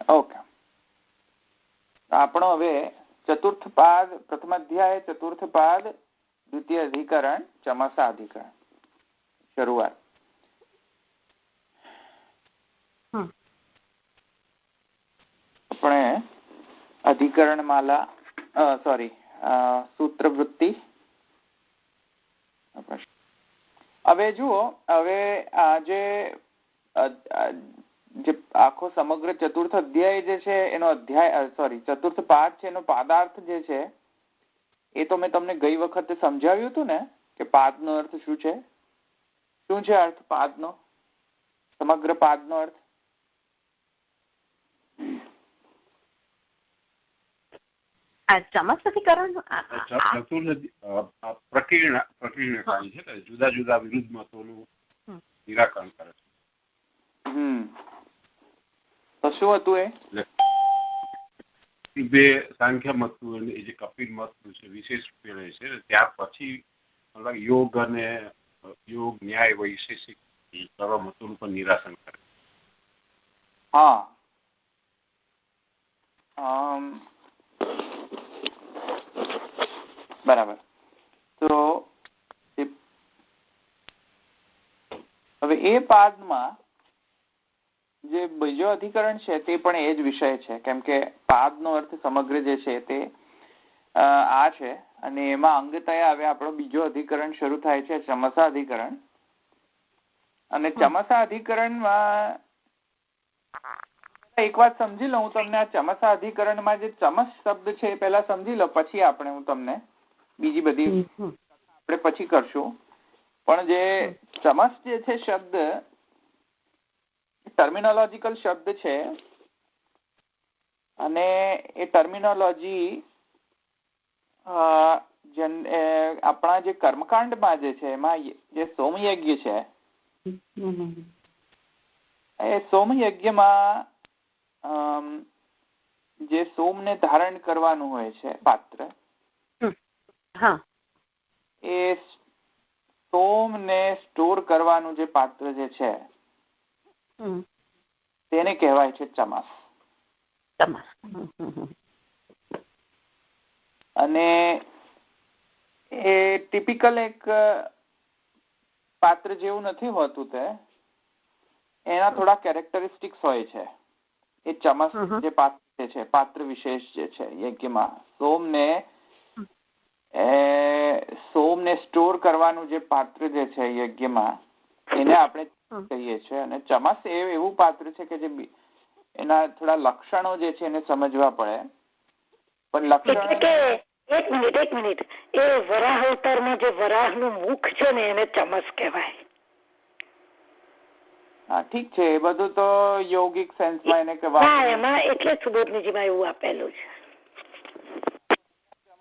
Okay, આપણો હવે ચતુર્થ પાદ પ્રથમ અધ્યાય ચતુર્થ પાદ દ્વિતીય અધિકરણ ચમસા અધિકરણ શરૂઆત. આપણે અધિકરણ માલા સૂત્રવૃત્તિ. હવે જુઓ, હવે જે આખો સમગ્ર ચતુર્થ અધ્યાય જે છે એનો ચતુર્થ પાદ છે એનો પાદાર્થ જે છે એ તો મેં તમને ગઈ વખતે સમજાવ્યું હતું ને કે પાદનો અર્થ શું છે. શું છે અર્થ પાદનો, સમગ્ર પાદનો અર્થ? જુદા જુદા વિરુદ્ધ મતોનું નિરાકરણ કરે છે. તો શું હતું એ બે સાંખ્ય મતનું જે કપિલ મતનું છે વિશેષ રૂપે રહે છે. ત્યાર પછી યોગ અને યોગ ન્યાય વૈશેષિક સર્વ મતોનું પણ નિરાકરણ કરે. હા, બરાબર. તો હવે એ પાદમાં જે બીજો અધિકરણ છે તે પણ એ જ વિષય છે, કેમ કે પાદનો અર્થ સમગ્ર જે છે તે આ છે અને એમાં અંગતયા હવે આપણો બીજો અધિકરણ શરૂ થાય છે, ચમસા અધિકરણ. અને ચમસા અધિકરણમાં એક વાત સમજી લો, હું તમને આ ચમસા અધિકરણમાં જે ચમસ શબ્દ છે એ પહેલા સમજી લો, પછી આપણે હું તમને બીજી બધી આપણે પછી કરશું. પણ જે ચમસ જે છે શબ્દ ટર્મિનોલોજીકલ શબ્દ છે અને એ ટર્મિનોલોજી આપણા જે કર્મકાંડમાં જે છે એમાં જે સોમયજ્ઞ છે એ સોમયજ્ઞમાં જે સોમને ધારણ કરવાનું હોય છે પાત્ર, એ સોમને સ્ટોર કરવાનું જે પાત્ર જે છે તેને કહેવાય છે ચમસ. અને એ ટિપિકલ એક પાત્ર જેવું નથી હોતું, તે એના થોડા કેરેક્ટરિસ્ટિક્સ હોય છે. એ ચમસ જે પાત્ર છે, પાત્ર વિશેષ જે છે યજ્ઞમાં સોમને સ્ટોર કરવાનું જે પાત્ર જે છે યજ્ઞમાં એને આપણે કહીએ છીએ. અને ચમસ એવું પાત્ર છે કે જે એના થોડા લક્ષણો જે છે એને સમજવા પડે. પણ લક્ષણ એક મિનિટ એ વરાહ અવતારમાં જે વરાહનું મુખ છે ને એને ચમસ કહેવાય. હા, ઠીક છે, એ બધું તો યોગિક સેન્સમાં એને કહેવાય. એમાં એટલે સુબોધનીજીમાં એવું આપેલું છે.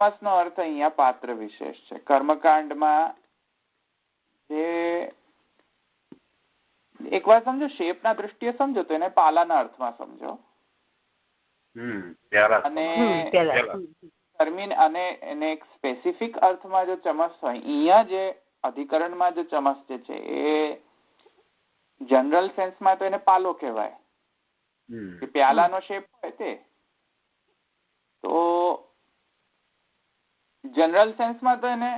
ચમસનો અર્થ અહીંયા પાત્ર વિશેષ છે. કર્મકાંડમાં જે એક વાર સમજો, શેપના દૃષ્ટિએ સમજો તો એને પાલાના અર્થમાં સમજો. અને એને એક સ્પેસિફિક અર્થમાં જો ચમસ હોય, અહીંયા જે અધિકરણમાં જો ચમસ જે છે એ જનરલ સેન્સમાં તો એને પાલો કહેવાય, કે પ્યાલાનો શેપ હોય તે. તો જનરલ સેન્સમાં તો એને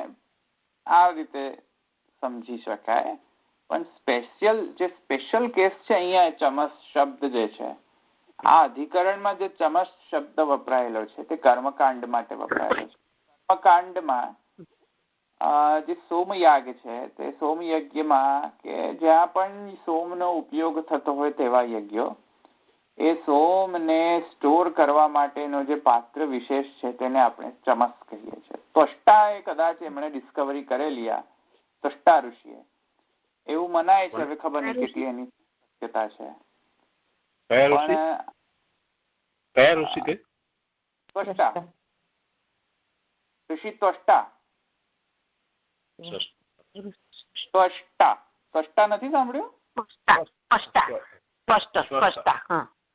આ રીતે સમજી શકાય. પણ સ્પેશિયલ કેસ છે અહીંયા ચમસ શબ્દ જે છે, આ અધિકરણમાં જે ચમસ શબ્દ વપરાયેલો છે તે કર્મકાંડ માટે વપરાયેલો છે. કર્મકાંડમાં જે સોમયાગ છે તે સોમયજ્ઞમાં કે જ્યાં પણ સોમનો ઉપયોગ થતો હોય તેવા યજ્ઞો, એ સોમને સ્ટોર કરવા માટેનો જે પાત્ર વિશેષ છે તેને આપણે ચમસ કહીએ છીએ. ત્વષ્ટા એ કદાચ એમણે ડિસ્કવરી કરેલી આ ત્વષ્ટા ઋષિએ, એવું મનાય છે. હવે ખબર નહીં કેટલી એની શક્યતા છે. ઋષિ ત્વષ્ટા નથી સાંભળ્યું?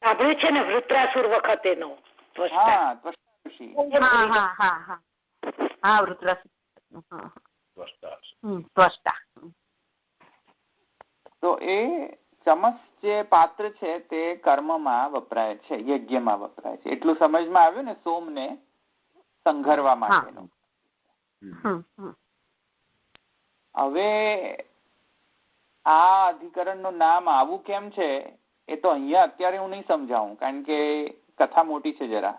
સાંભળ્યું છે ને, વૃત્રાસુર વખતેનો. હા, ત્વષ્ટા ઋષિ. તો એ ચમસ જે પાત્ર છે તે કર્મમાં વપરાય છે, યજ્ઞમાં વપરાય છે. એટલું સમજમાં આવ્યું ને, સોમને સંઘરવા માટેનું. હવે આ અધિકરણનું નામ આવું કેમ છે એ તો અહીંયા અત્યારે હું નહીં સમજાવું, કારણ કે કથા મોટી છે જરા.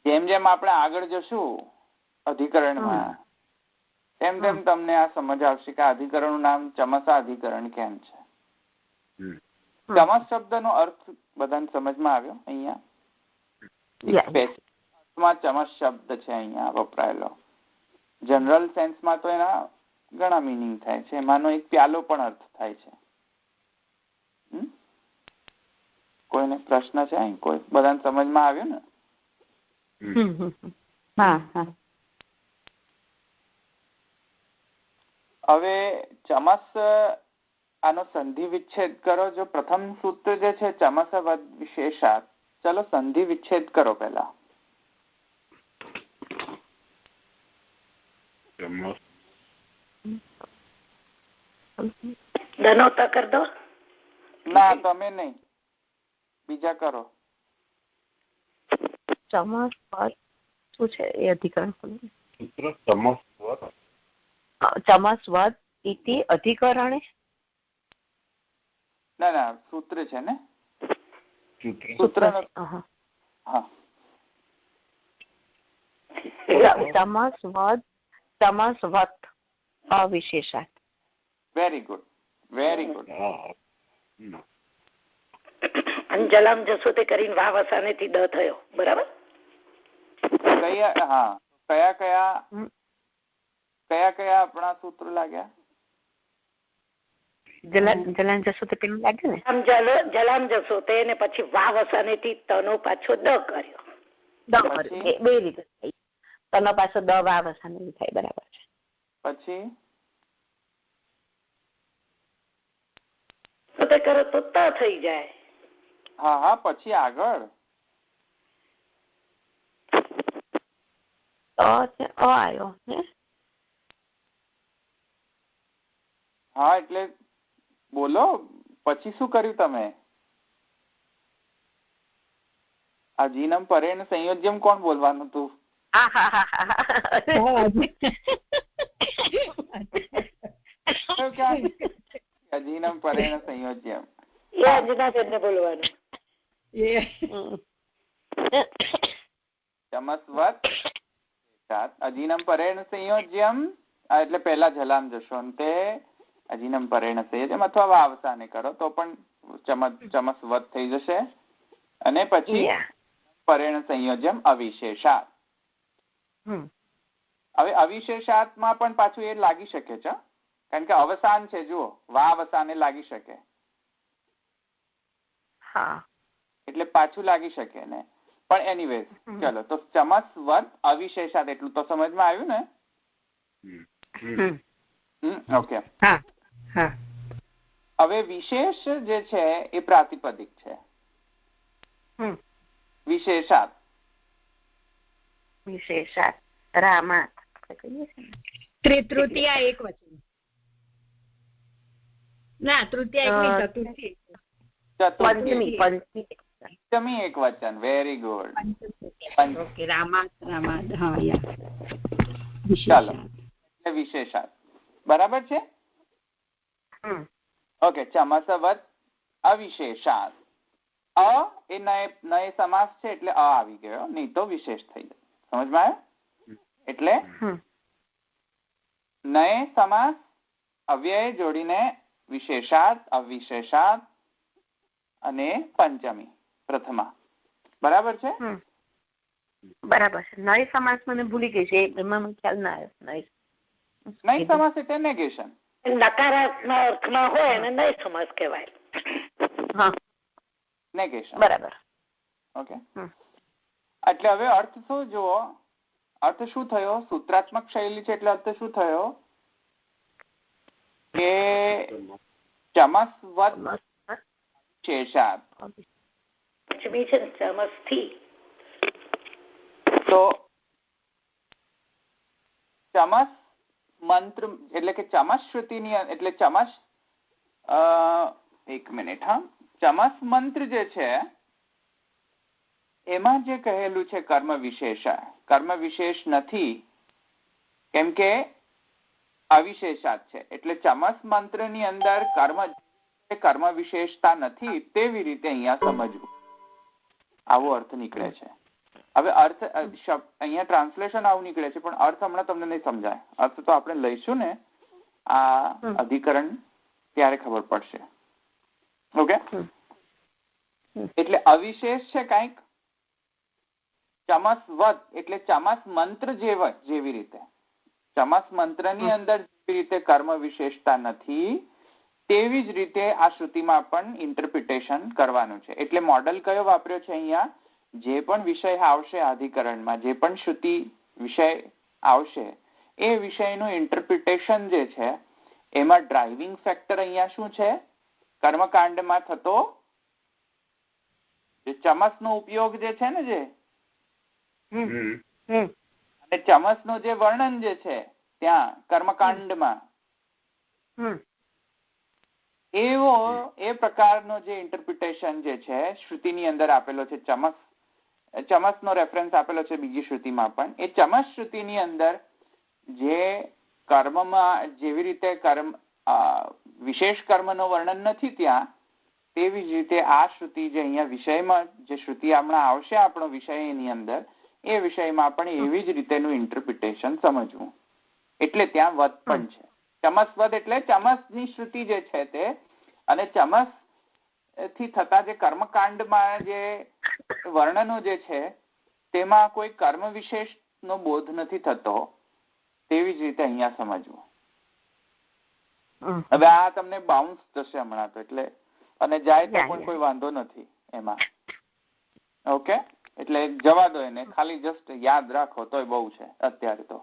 જેમ જેમ આપણે આગળ જશું અધિકરણમાં તેમ તેમ તમને આ સમજ આવશે કે અધિકરણનું નામ ચમસા અધિકરણ કેમ છે. ચમસ શબ્દનો અર્થ બધાને સમજમાં આવ્યો? અહીંયા ચમસ શબ્દ છે અહીંયા વપરાયેલો. જનરલ સેન્સમાં તો એના ઘણા મિનિંગ થાય છે, એમાંનો એક પ્યાલો પણ અર્થ થાય છે. કોઈને પ્રશ્ન છે? કોઈ બધાને સમજમાં આવ્યું ને? હવે ચમસ આનો સંધિ વિચ્છેદ કરો. જો પ્રથમ સૂત્ર જે છે ચમસ વદ વિશેષાત, ચલો સંધિ વિચ્છેદ કરો પેલા. દનોતા કર દો. ના, તમે નહીં, બીજા કરો. ચમસ વદ શું છે એ અધિકરણ? સૂત્ર ચમસ વદ ઇતિ અધિકરણે. ના, સૂત્ર છે ને, સૂત્ર. હા, ચમસ વદ અવિશેષાત. Very good, very good. જલામ જશો તે કરીને વાવ અસાને થી દ થયો, બરાબર? કયા આપણા સૂત્ર લાગ્યા? જલામ જશો તે પેલું લાગ્યું ને, જલામ જશો તે ને પછી વાવ અસાને થી તનો પાછો દ કર્યો. બે રીતે થઈ. તનો પાછો દ વાવ અસાને થાય, બરાબર છે. પછી તે કરો તો ત થઈ જાય. હા, પછી આગળ આવ્યો ને. હા, એટલે બોલો પછી શું કર્યું તમે? અજીનમ પરેણ સંયોજ્યમ કોણ બોલવાનું તું? અજીનમ પરેણ સંયોજ્યમ એ અંજનાબેન ને બોલવાનું. ચમસવત અજીનમ પરેણ સંયોજ્યમ, એટલે પહેલા જલામ જશો તે અજીનમ પરેણ સંયોજ્યમ અથવા વાવસાને કરો તો પણ ચમસવત થઈ જશે. અને પછી પરેણ સંયોજ્યમ અવિશેષાત. હવે અવિશેષાતમાં પણ પાછું એ લાગી શકે છે, કારણ કે અવસાન છે. જુઓ, વાવસાને લાગી શકે, એટલે પાછું લાગી શકે ને. પણ એનીવેઝ ચલો, તો ચમસવત અવિશેષાત એટલું તો સમજમાં આવ્યું ને? ઓકે. હવે વિશેષ જે છે એ પ્રાતિપદિક છે. વિશેષાત રામાત તૃતીયા એક વચન. ના, તૃતીયા એક નહીં, પંચમી એક વચન. Very good. ચાલો, વિશેષાત બરાબર છે. ઓકે, ચમસવત અવિશેષાત. એ નય સમાસ છે એટલે આવી ગયો, નહીં તો વિશેષ થઈ જાય. સમજમાં આવ્યું? એટલે નય સમાસ અવ્યય જોડીને વિશેષાત, અવિશેષાત અને પંચમી પ્રથમા. બરાબર છે? બરાબર છે. નય સમાસ મને ભૂલી ગઈ છે, એમાં ખ્યાલ ના આવ્યો. નય સમાસ એટલે નેગેશન. નકારાત્મક અર્થમાં હોય અને નય સમાસ કહેવાય. નેગેશન. બરાબર. ઓકે. એટલે હવે અર્થ શું જુઓ, અર્થ શું થયો? સૂત્રાત્મક શૈલી છે એટલે અર્થ શું થયો કે ચમસવત શેષાત. પંચમી છે ચમસ થી, તો ચમસ મંત્ર એટલે કે ચમસ શ્રુતિની, એટલે ચમસ એક મિનિટ. હા, ચમસ મંત્ર જે છે એમાં જે કહેલું છે કર્મ વિશેષ નથી, કેમ કે અવિશેષાત છે. એટલે ચમસ મંત્ર ની અંદર કર્મ વિશેષતા નથી, તેવી રીતે અહીંયા સમજવું, આવો અર્થ નીકળે છે. હવે અર્થ અહીંયા ટ્રાન્સલેશન આવું નીકળે છે, પણ અર્થ હમણાં તમને નહીં સમજાય. અર્થ તો આપણે લઈશું ને આ અધિકરણ ત્યારે ખબર પડશે. ઓકે, એટલે અવિશેષ છે કાંઈક, ચમસવત એટલે ચમસ મંત્ર જેવી રીતે, ચમસ મંત્ર ની અંદર જેવી રીતે કર્મ વિશેષતા નથી, તેવી જ રીતે આ શ્રુતિમાં પણ ઇન્ટરપ્રિટેશન કરવાનું છે. એટલે મોડલ કયો વાપર્યો છે અહીંયા? જે પણ વિષય આવશે અધિકરણમાં, જે પણ શ્રુતિ વિષય આવશે, એ વિષયનું ઇન્ટરપ્રિટેશન જે છે એમાં ડ્રાઇવિંગ ફેક્ટર અહીંયા શું છે? કર્મકાંડમાં થતો જે ચમસનો ઉપયોગ જે છે ને, જે અને ચમસનું જે વર્ણન જે છે ત્યાં કર્મકાંડમાં, એ પ્રકારનો જે ઇન્ટરપ્રિટેશન જે છે શ્રુતિની અંદર આપેલો છે. ચમસનો રેફરન્સ આપેલો છે બીજી શ્રુતિમાં પણ. એ ચમસ શ્રુતિની અંદર જે કર્મમાં જેવી રીતે વિશેષ કર્મનો વર્ણન નથી ત્યાં, તેવી જ રીતે આ શ્રુતિ જે અહીંયા વિષયમાં જે શ્રુતિ હમણાં આવશે આપણો વિષય એની અંદર, એ વિષયમાં પણ એવી જ રીતેનું ઇન્ટરપ્રિટેશન સમજવું. એટલે ત્યાં વદ પણ છે. ચમસવદ એટલે ચમસની શ્રુતિ જે છે તે, અને ચમસ થી થતા જે કર્મકાંડમાં જે વર્ણનો જે છે તેમાં કોઈ કર્મ વિશેષ નો બોધ નથી થતો, તેવી જ રીતે અહીંયા સમજવું. હવે આ તમને બાઉન્સ થશે હમણાં તો, એટલે અને જાય તો પણ કોઈ વાંધો નથી એમાં. ઓકે, એટલે જવા દો એને, ખાલી જસ્ટ યાદ રાખો તોય બહુ છે. અત્યારે તો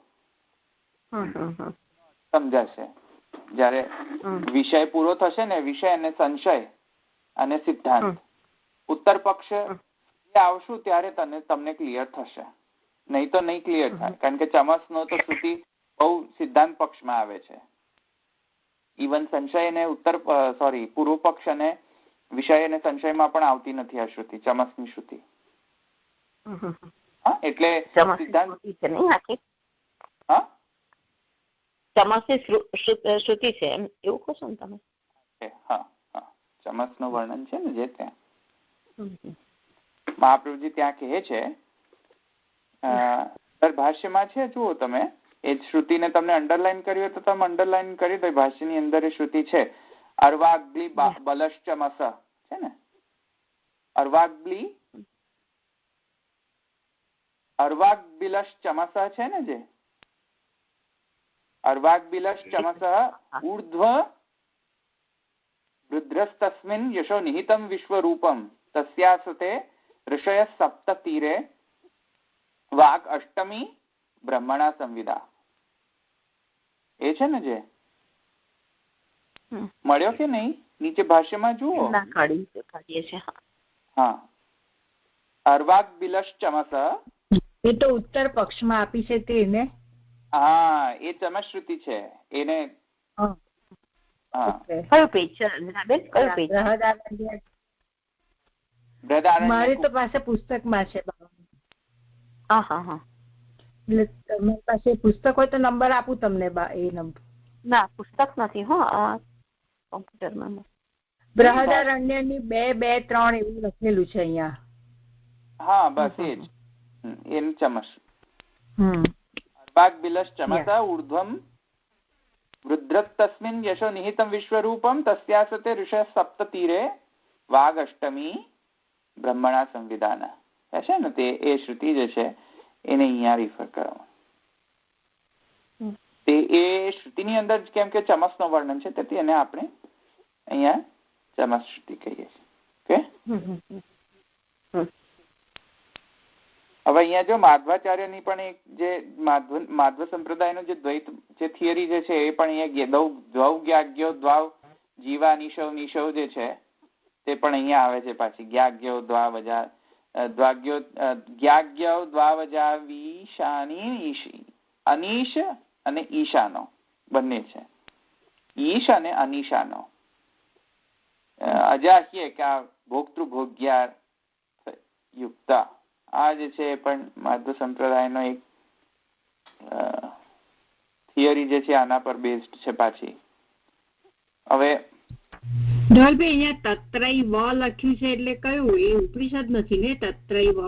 સમજાશે. જયારે વિષય પૂરો થશે ને, વિષય અને સંશય અને સિદ્ધાંત, ઉત્તર પક્ષ આવશું ત્યારે તમને ક્લિયર થશે. નહીં તો નહીં ક્લિયર થાય, કારણ કે ચમસ નો તો શ્રુતિ બહુ સિદ્ધાંત પક્ષમાં આવે છે. ઇવન સંશય અને પૂર્વ પક્ષ અને વિષય અને સંશયમાં પણ આવતી નથી આ શ્રુતિ, ચમસની શ્રુતિ. એટલે સિદ્ધાંત શ્રુતિ છે એમ એવું કહો છો ને તમે? હા, ચમસ નું વર્ણન છે ને જે ત્યાં મહાપ્રભુજી ત્યાં કહે છે ભાષ્યમાં છે. જુઓ તમે, એ શ્રુતિને તમને અંડરલાઈન કરી હોય તો તમે અંડરલાઈન કરી દો. ભાષ્યની અંદર એ શ્રુતિ છે, અર્વાગ્લી બલશ્ચમસ છે ને, અર્વાગ્બિલશ્ચમસ છે ને, જે અર્વાગ્બિલશ્ચમસ ઊર્ધ્વ રુદ્રસ્તસ્મિન યશો નિહિતમ વિશ્વરૂપમ તસ્યાસતે ઋષય સપ્ત તીરે વાગ અષ્ટમી બ્રહ્મણા સંવિદા. એ છે ને જે મળ્યો કે નહીં? નીચે ભાષ્યમાં જુઓ. હા, અર્વાગ્બિલશ્ચમસ એ તો ઉત્તર પક્ષમાં આપી છે તેને. હા, એ ચમશ્રુતિ છે એને. કયું પેજ છે? મારી તો પાસે પુસ્તકમાં છે. એટલે તમારી પાસે પુસ્તક હોય તો નંબર આપું તમને. એ નંબર ના, પુસ્તક નથી. કોમ્પ્યુટરમાં બૃહદારણ્યની 2:2-3 એવું લખેલું છે અહીંયા. હા, બસ એ જ એનું ચમસ. અર્વાગ્બિલશ્ચમસ ઊર્ધ્વમ વૃદ્ધસ્મિન યશો નિહિતમ વિશ્વરૂપમ તસ્યાસતે ઋષય સપ્ત તીરે વાગ અષ્ટમી બ્રહ્મણા સંવિધાન હશે ને, તે એ શ્રુતિ જે છે એને અહીંયા રિફર કરવા. તે એ શ્રુતિની અંદર કેમ કે ચમસ નો વર્ણન છે, તેથી એને આપણે અહીંયા ચમસ શ્રુતિ કહીએ છીએ. હવે અહીંયા જો માધવાચાર્યની પણ એક જે માધવ સંપ્રદાયનો જે દ્વૈત જે થિયરી જે છે એ પણ અહીંયા દ્વૌગ્યાગ્યો દ્વાવ જીવા નિશવ જે છે તે પણ અહીંયા આવે છે પાછી. જ્ઞાગ્યો દ્વાવજા જ્ઞાગ્યો દ્વાવજા વિશાની અનીશ અને ઈશાનો બંને છે. ઈશ અને અનીશાનો અજાહ્ય કે આ ભોક્તૃભોગ્યા યુક્તા આ જે છે એ પણ માધવ સંપ્રદાયનો એક થિયરી જે છે આના પર બેઝડ છે પાછી. હવે ધવલભાઈ અહીંયા તત્રય વ લખ્યું છે એટલે કયું? એ ઉપનિષદ નથી ને તત્રય વ?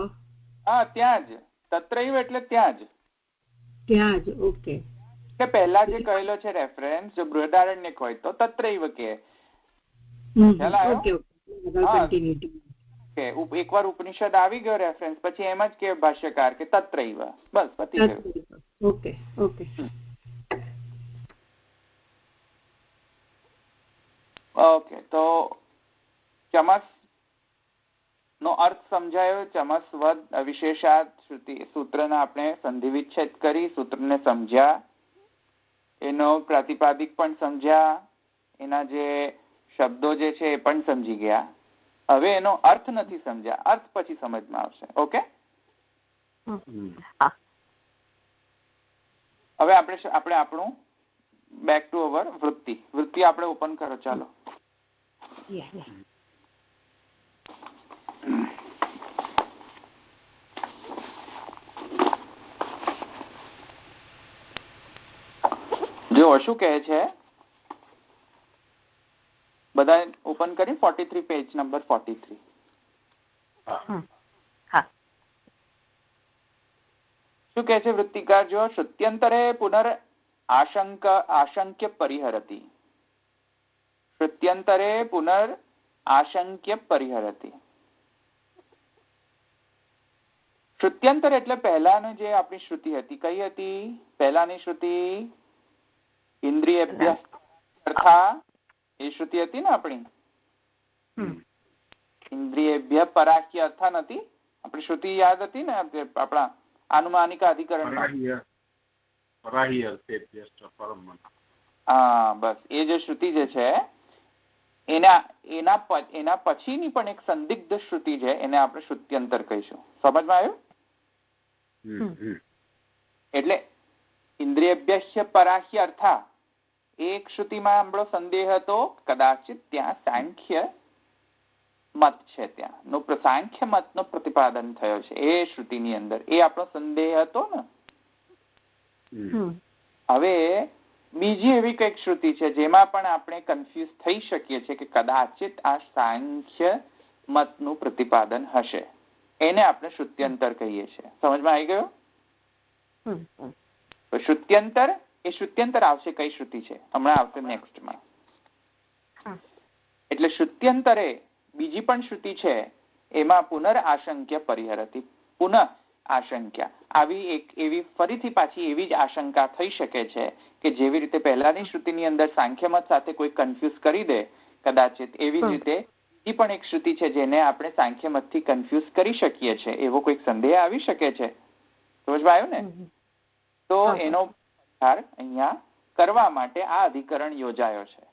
હા ત્યાં જ તત્રૈવ એટલે ત્યાં જ. ઓકે. એટલે પહેલા જે કહેલો છે રેફરન્સ જો બૃહદારણ્યક હોય તો તત્રૈવ કે એકવાર ઉપનિષદ આવી ગયો રેફરન્સ પછી એમ જ કે ભાષ્યકાર કે તત્રૈવ, બસ પતી ગયું. ઓકે. ઓકે તો ચમસ નો અર્થ સમજાયો. ચમસ વદ અવિશેષાત શ્રુતિ સૂત્રના આપણે સંધિ વિચ્છેદ કરી, સૂત્રને સમજ્યા, એનો પ્રાતિપાદિક પણ સમજ્યા, એના જે શબ્દો જે છે એ પણ સમજી ગયા. હવે એનો અર્થ નથી સમજ્યા, અર્થ પછી સમજમાં આવશે. ઓકે. હવે આપણે આપણું બેક ટુ અવર વૃત્તિ આપણે ઓપન કરો. ચાલો જો શું કહે છે બધા ઓપન કરી 43 પેજ નંબર 43. શું કહે છે વૃત્તિકાર? જો શ્રુત્યંતરે પુનર આશંક્ય પરિહરતી. શ્રુત્યંતરે પુનર આશંક્ય પરિહરતી. શ્રુત્યંતર એટલે પહેલાની જે આપણી શ્રુતિ હતી, કઈ હતી પહેલાની શ્રુતિ? ઇન્દ્રિયેભ્ય અર્થા એ શ્રુતિ હતી ને આપણી. ઇન્દ્રિયેભ્ય પરાહ્ય અર્થા નથી આપણી શ્રુતિ? યાદ હતી ને આપણા આનુમાનિક અધિકરણ? હા બસ એ જે શ્રુતિ જે છે એના પછીની પણ એક સંદિગ્ધ શ્રુતિ છે, એને આપણે શ્રુત્યંતર કહીશું. સમજમાં આવ્યું? એટલે ઇન્દ્રિયેભ્ય પરાહ્ય અર્થા એક શ્રુતિમાં આપણો સંદેહ હતો કદાચિત ત્યાં સાંખ્ય મત છે, ત્યાં સાંખ્ય મત નો પ્રતિપાદન થયો છે એ શ્રુતિની અંદર, એ આપણો સંદેહ હતો ને. હવે બીજી એવી કઈક શ્રુતિ છે જેમાં પણ આપણે કન્ફ્યુઝ થઈ શકીએ છીએ કે કદાચિત આ સાંખ્ય મત નું પ્રતિપાદન હશે, એને આપણે શ્રુત્યંતર કહીએ છીએ. સમજમાં આવી ગયો? શ્રુત્યંતર એ શ્રુત્યંતર આવશે કઈ શ્રુતિ છે હમણાં આવશે નેક્સ્ટમાં. એટલે શ્રુત્યંતરે બીજી પણ શ્રુતિ છે એમાં પુનર આશંક્ય પરિહરતી. પુનઃ આશંક્યા આવી એક એવી ફરીથી પાછી એવી જ આશંકા થઈ શકે છે કે જેવી રીતે પહેલાની શ્રુતિની અંદર સાંખ્યમત સાથે કોઈ કન્ફ્યુઝ કરી દે કદાચિત, એવી જ રીતે બીજી પણ એક શ્રુતિ છે જેને આપણે સાંખ્યમત થી કન્ફ્યુઝ કરી શકીએ છીએ, એવો કોઈક સંદેહ આવી શકે છે. સમજમાં આવ્યું ને? તો એનો પરિહાર અહીંયા કરવા માટે આ અધિકરણ યોજાયો છે.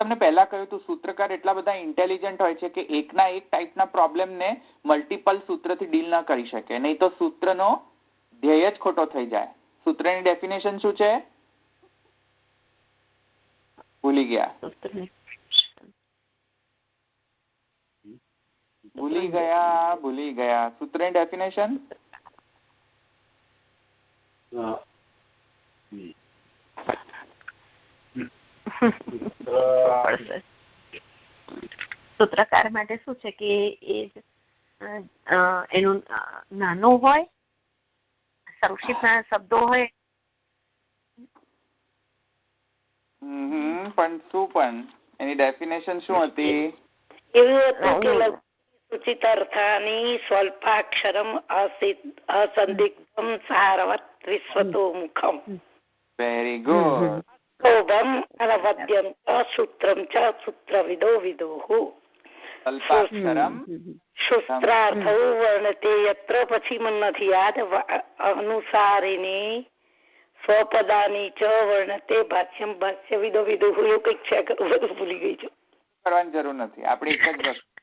તમને પહેલા કહ્યું હતું સૂત્રકાર એટલા બધા ઇન્ટેલિજન્ટ હોય છે કે એકના એક ટાઈપના પ્રોબ્લેમને મલ્ટિપલ સૂત્રથી ડીલ ના કરી શકે, નહીં તો સૂત્રનો ધ્યેય જ ખોટો થઈ જાય. સૂત્રની ડેફિનેશન શું છે? ભૂલી ગયા. સૂત્રની ડેફિનેશન સૂત્રકાર માટે શું છે કે એનું નાનું હોય, સંક્ષિપ્ત શબ્દો હોય. પણ શું પણ એની ડેફિનેશન શું હતી? એવું હતું કે સૂચિતાર્થાની સ્વલ્પાક્ષરમ અસંદિગ્ધમ સારવત વિશ્વતો મુખમ. Very good. શોભમ અનવદ્યમ ચ સૂત્રમ ચ સૂત્રવિદો વિદુઃ. સ્વલ્પાક્ષરમ સૂત્રાર્થો વર્ણતે યત્ર પછી મને નથી યાદ. અનુસારીની સ્વપદાની ચ વર્ણતે ભાષ્યમ ભાષ્યવિદો વિદુઃ. એવું કઈક છે, બધું ભૂલી ગઈ છું. કરવાની જરૂર નથી, આપણે એક જ વસ્તુ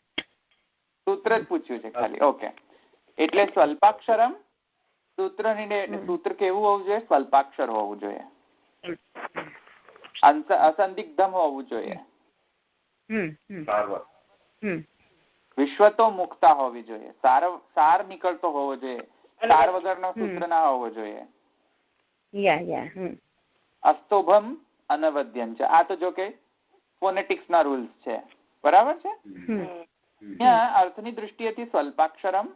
સૂત્ર જ પૂછ્યું છે ખાલી. ઓકે, એટલે સ્વલ્પાક્ષરમ સૂત્ર કેવું હોવું જોઈએ? સ્વલ્પાક્ષર હોવું જોઈએ, અસંદિગ્ધમ હોવું જોઈએ. વિશ્વતો મુક્તા હોવી જોઈએ, સાર નીકળતો હોવો જોઈએ, સાર વગરનો સૂત્ર ના હોવો જોઈએ. અસ્તોભમ અનવદ્યમ છે. આ તો જો કે ફોનેટિક્સ ના રૂલ્સ છે, બરાબર છે. ત્યાં અર્થની દૃષ્ટિએથી સ્વલ્પાક્ષરમ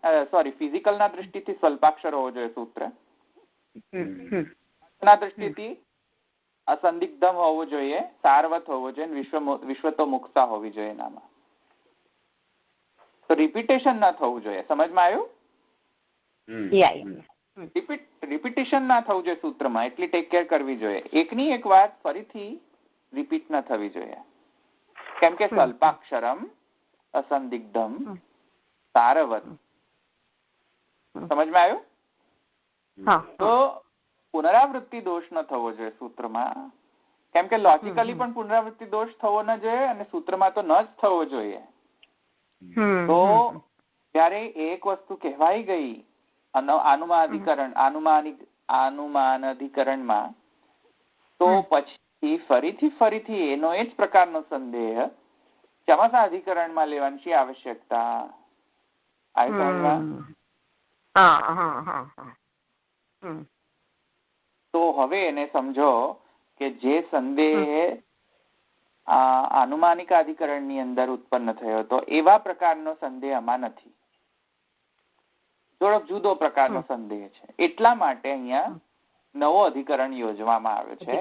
ફિઝિકલ ના દૃષ્ટિથી સ્વલ્પાક્ષર હોવો જોઈએ સૂત્ર. ના દૃષ્ટિથી અસંદિગ્ધમ હોવું જોઈએ, સારવત હોવો જોઈએ, વિશ્વતો મુક્તા હોવી જોઈએ એનામાં. તો રિપીટેશન ના થવું જોઈએ. સમજમાં આવ્યું? રિપીટેશન ના થવું જોઈએ સૂત્રમાં, એટલી ટેક કેર કરવી જોઈએ. એકની એક વાત ફરીથી રિપીટ ના થવી જોઈએ, કેમ કે સ્વલ્પાક્ષરમ અસંદિગ્ધમ સારવત. સમજમાં આવ્યું? તો પુનરાવૃત્તિ દોષ ન થવો જોઈએ સૂત્રમાં, કેમ કે લોજિકલી પણ પુનરાવૃત્તિ દોષ થવો ન જોઈએ અને સૂત્રમાં તો ન જ થવો જોઈએ. તો જયારે એક વસ્તુ કહેવાઈ ગઈ આનુમાન અધિકરણમાં, તો પછી ફરીથી એનો એ જ પ્રકારનો સંદેહ ચમસા અધિકરણમાં લેવાની શી આવશ્યકતા? તો હવે એને સમજો કે જે સંદેહ આનુમાનિક અધિકરણની અંદર ઉત્પન્ન થયો હતો એવા પ્રકારનો સંદેહ આમાં નથી, થોડોક જુદો પ્રકારનો સંદેહ છે. એટલા માટે અહીંયા નવો અધિકરણ યોજવામાં આવ્યો છે.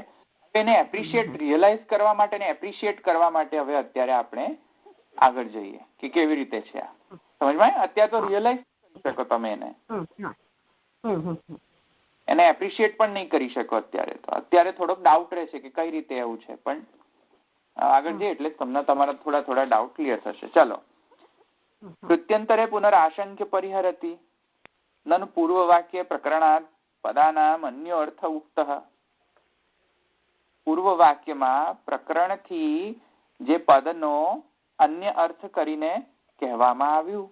એને એપ્રિશિએટ રિયલાઇઝ કરવા માટે ને એપ્રિશિએટ કરવા માટે હવે અત્યારે આપણે આગળ જઈએ કે કેવી રીતે છે આ. સમજમાં? અત્યારે તો રિયલાઇઝ કરી શકો તમે એને એપ્રિશિએટ પણ નહીં કરી શકો અત્યારે થોડોક ડાઉટ રહેશે કે કઈ રીતે એવું છે, પણ આગળ જઈએ એટલે તમને તમારા થોડા ડાઉટ ક્લિયર થશે. ચલો. કૃત્યંતરે પુનરાશંક્ય પરિહરતિ નન પૂર્વવાક્ય પ્રકરણાત પદાનામ અન્યો અર્થ ઉક્તઃ. પૂર્વ વાક્યમાં પ્રકરણથી જે પદનો અન્ય અર્થ કરીને કહેવામાં આવ્યું,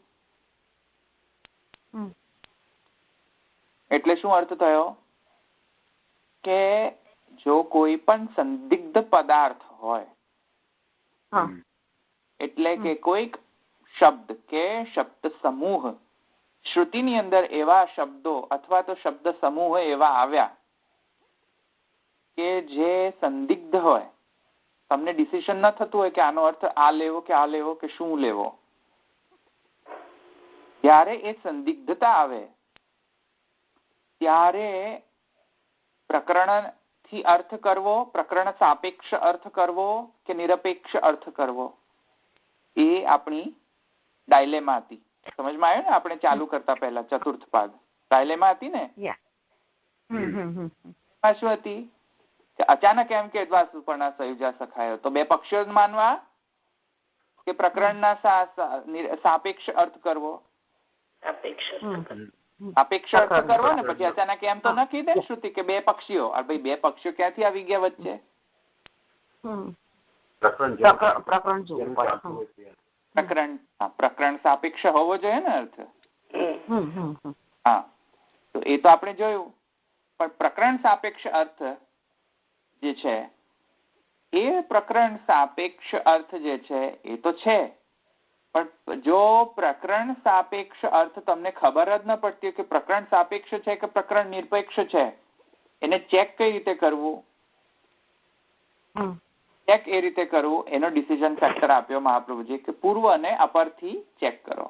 એટલે શું અર્થ થયો કે જો કોઈ પણ સંદિગ્ધ પદાર્થ હોય, એટલે કે કોઈક શબ્દ કે શબ્દ સમૂહ શ્રુતિની અંદર એવા શબ્દો અથવા તો શબ્દ સમૂહ એવા આવ્યા કે જે સંદિગ્ધ હોય, તમને ડિસિઝન ન થતું હોય કે આનો અર્થ આ લેવો કે આ લેવો કે શું લેવો, ત્યારે એ સંદિગ્ધતા આવે ત્યારે પ્રકરણ થી અર્થ કરવો, પ્રકરણ સાપેક્ષ અર્થ કરવો કે નિરપેક્ષ અર્થ કરવો, એ આપણી ડાયલેમા હતી. સમજમાં આવ્યું ને? આપણે ચાલુ કરતા પહેલા ચતુર્થ પાદ ડાયલેમા હતી ને. શું હતી? અચાનક એમ કે દ્વાસુપર્ણા સયુજા સખાયો, તો બે પક્ષો માનવા કે પ્રકરણના સાપેક્ષ અર્થ કરવો? સાપેક્ષ અર્થ કરવો ને. પછી અચાનક એમ તો ન કીધે શ્રુતિ કે બે પક્ષીઓ. ભાઈ બે પક્ષીઓ ક્યાંથી આવી ગયા વચ્ચે? પ્રકરણ સાપેક્ષ હોવો જોઈએ ને અર્થ. હા, તો એ તો આપણે જોયું. પણ પ્રકરણ સાપેક્ષ અર્થ જે છે એ પ્રકરણ સાપેક્ષ અર્થ જે છે એ તો છે, પણ જો પ્રકરણ સાપેક્ષ અર્થ તમને ખબર જ ન પડતી કે પ્રકરણ સાપેક્ષ છે કે પ્રકરણ નિરપેક્ષ છે, એને ચેક કઈ રીતે કરવું? ચેક એ રીતે કરવું, એનો ડિસિઝન ફેક્ટર આપ્યો મહાપ્રભુજી કે પૂર્વ અને અપર થી ચેક કરો.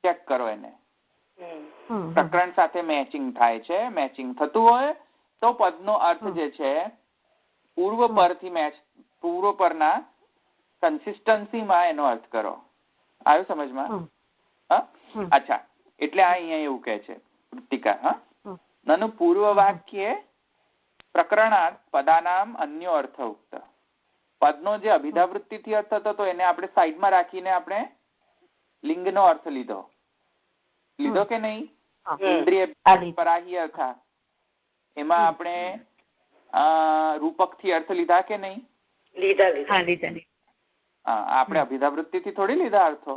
ચેક કરો એને. પ્રકરણ સાથે મેચિંગ થાય છે. મેચિંગ થતું હોય તો પદનો અર્થ જે છે પૂર્વ પરથી પૂર્વ પરના કન્સિસ્ટન્સીમાં એનો અર્થ કરો. આવ્યું સમજમાં? અચ્છા, એટલે આ અહીંયા એવું કહે છે ટીકા. નનુ પૂર્વ વાક્ય પ્રકરણાત પદાનામ અન્યો અર્થ ઉક્ત. પદનો જે અભિધાવૃત્તિથી અર્થ હતો એને આપણે સાઈડમાં રાખીને આપણે લિંગનો અર્થ લીધો કે નહીં? ઇન્દ્રિય પરાહ્ય અર્થ, એમાં આપણે રૂપક થી અર્થ લીધા કે નહીં? લીધા. આપણે અભિધાવૃત્તિથી થોડી લીધા અર્થો.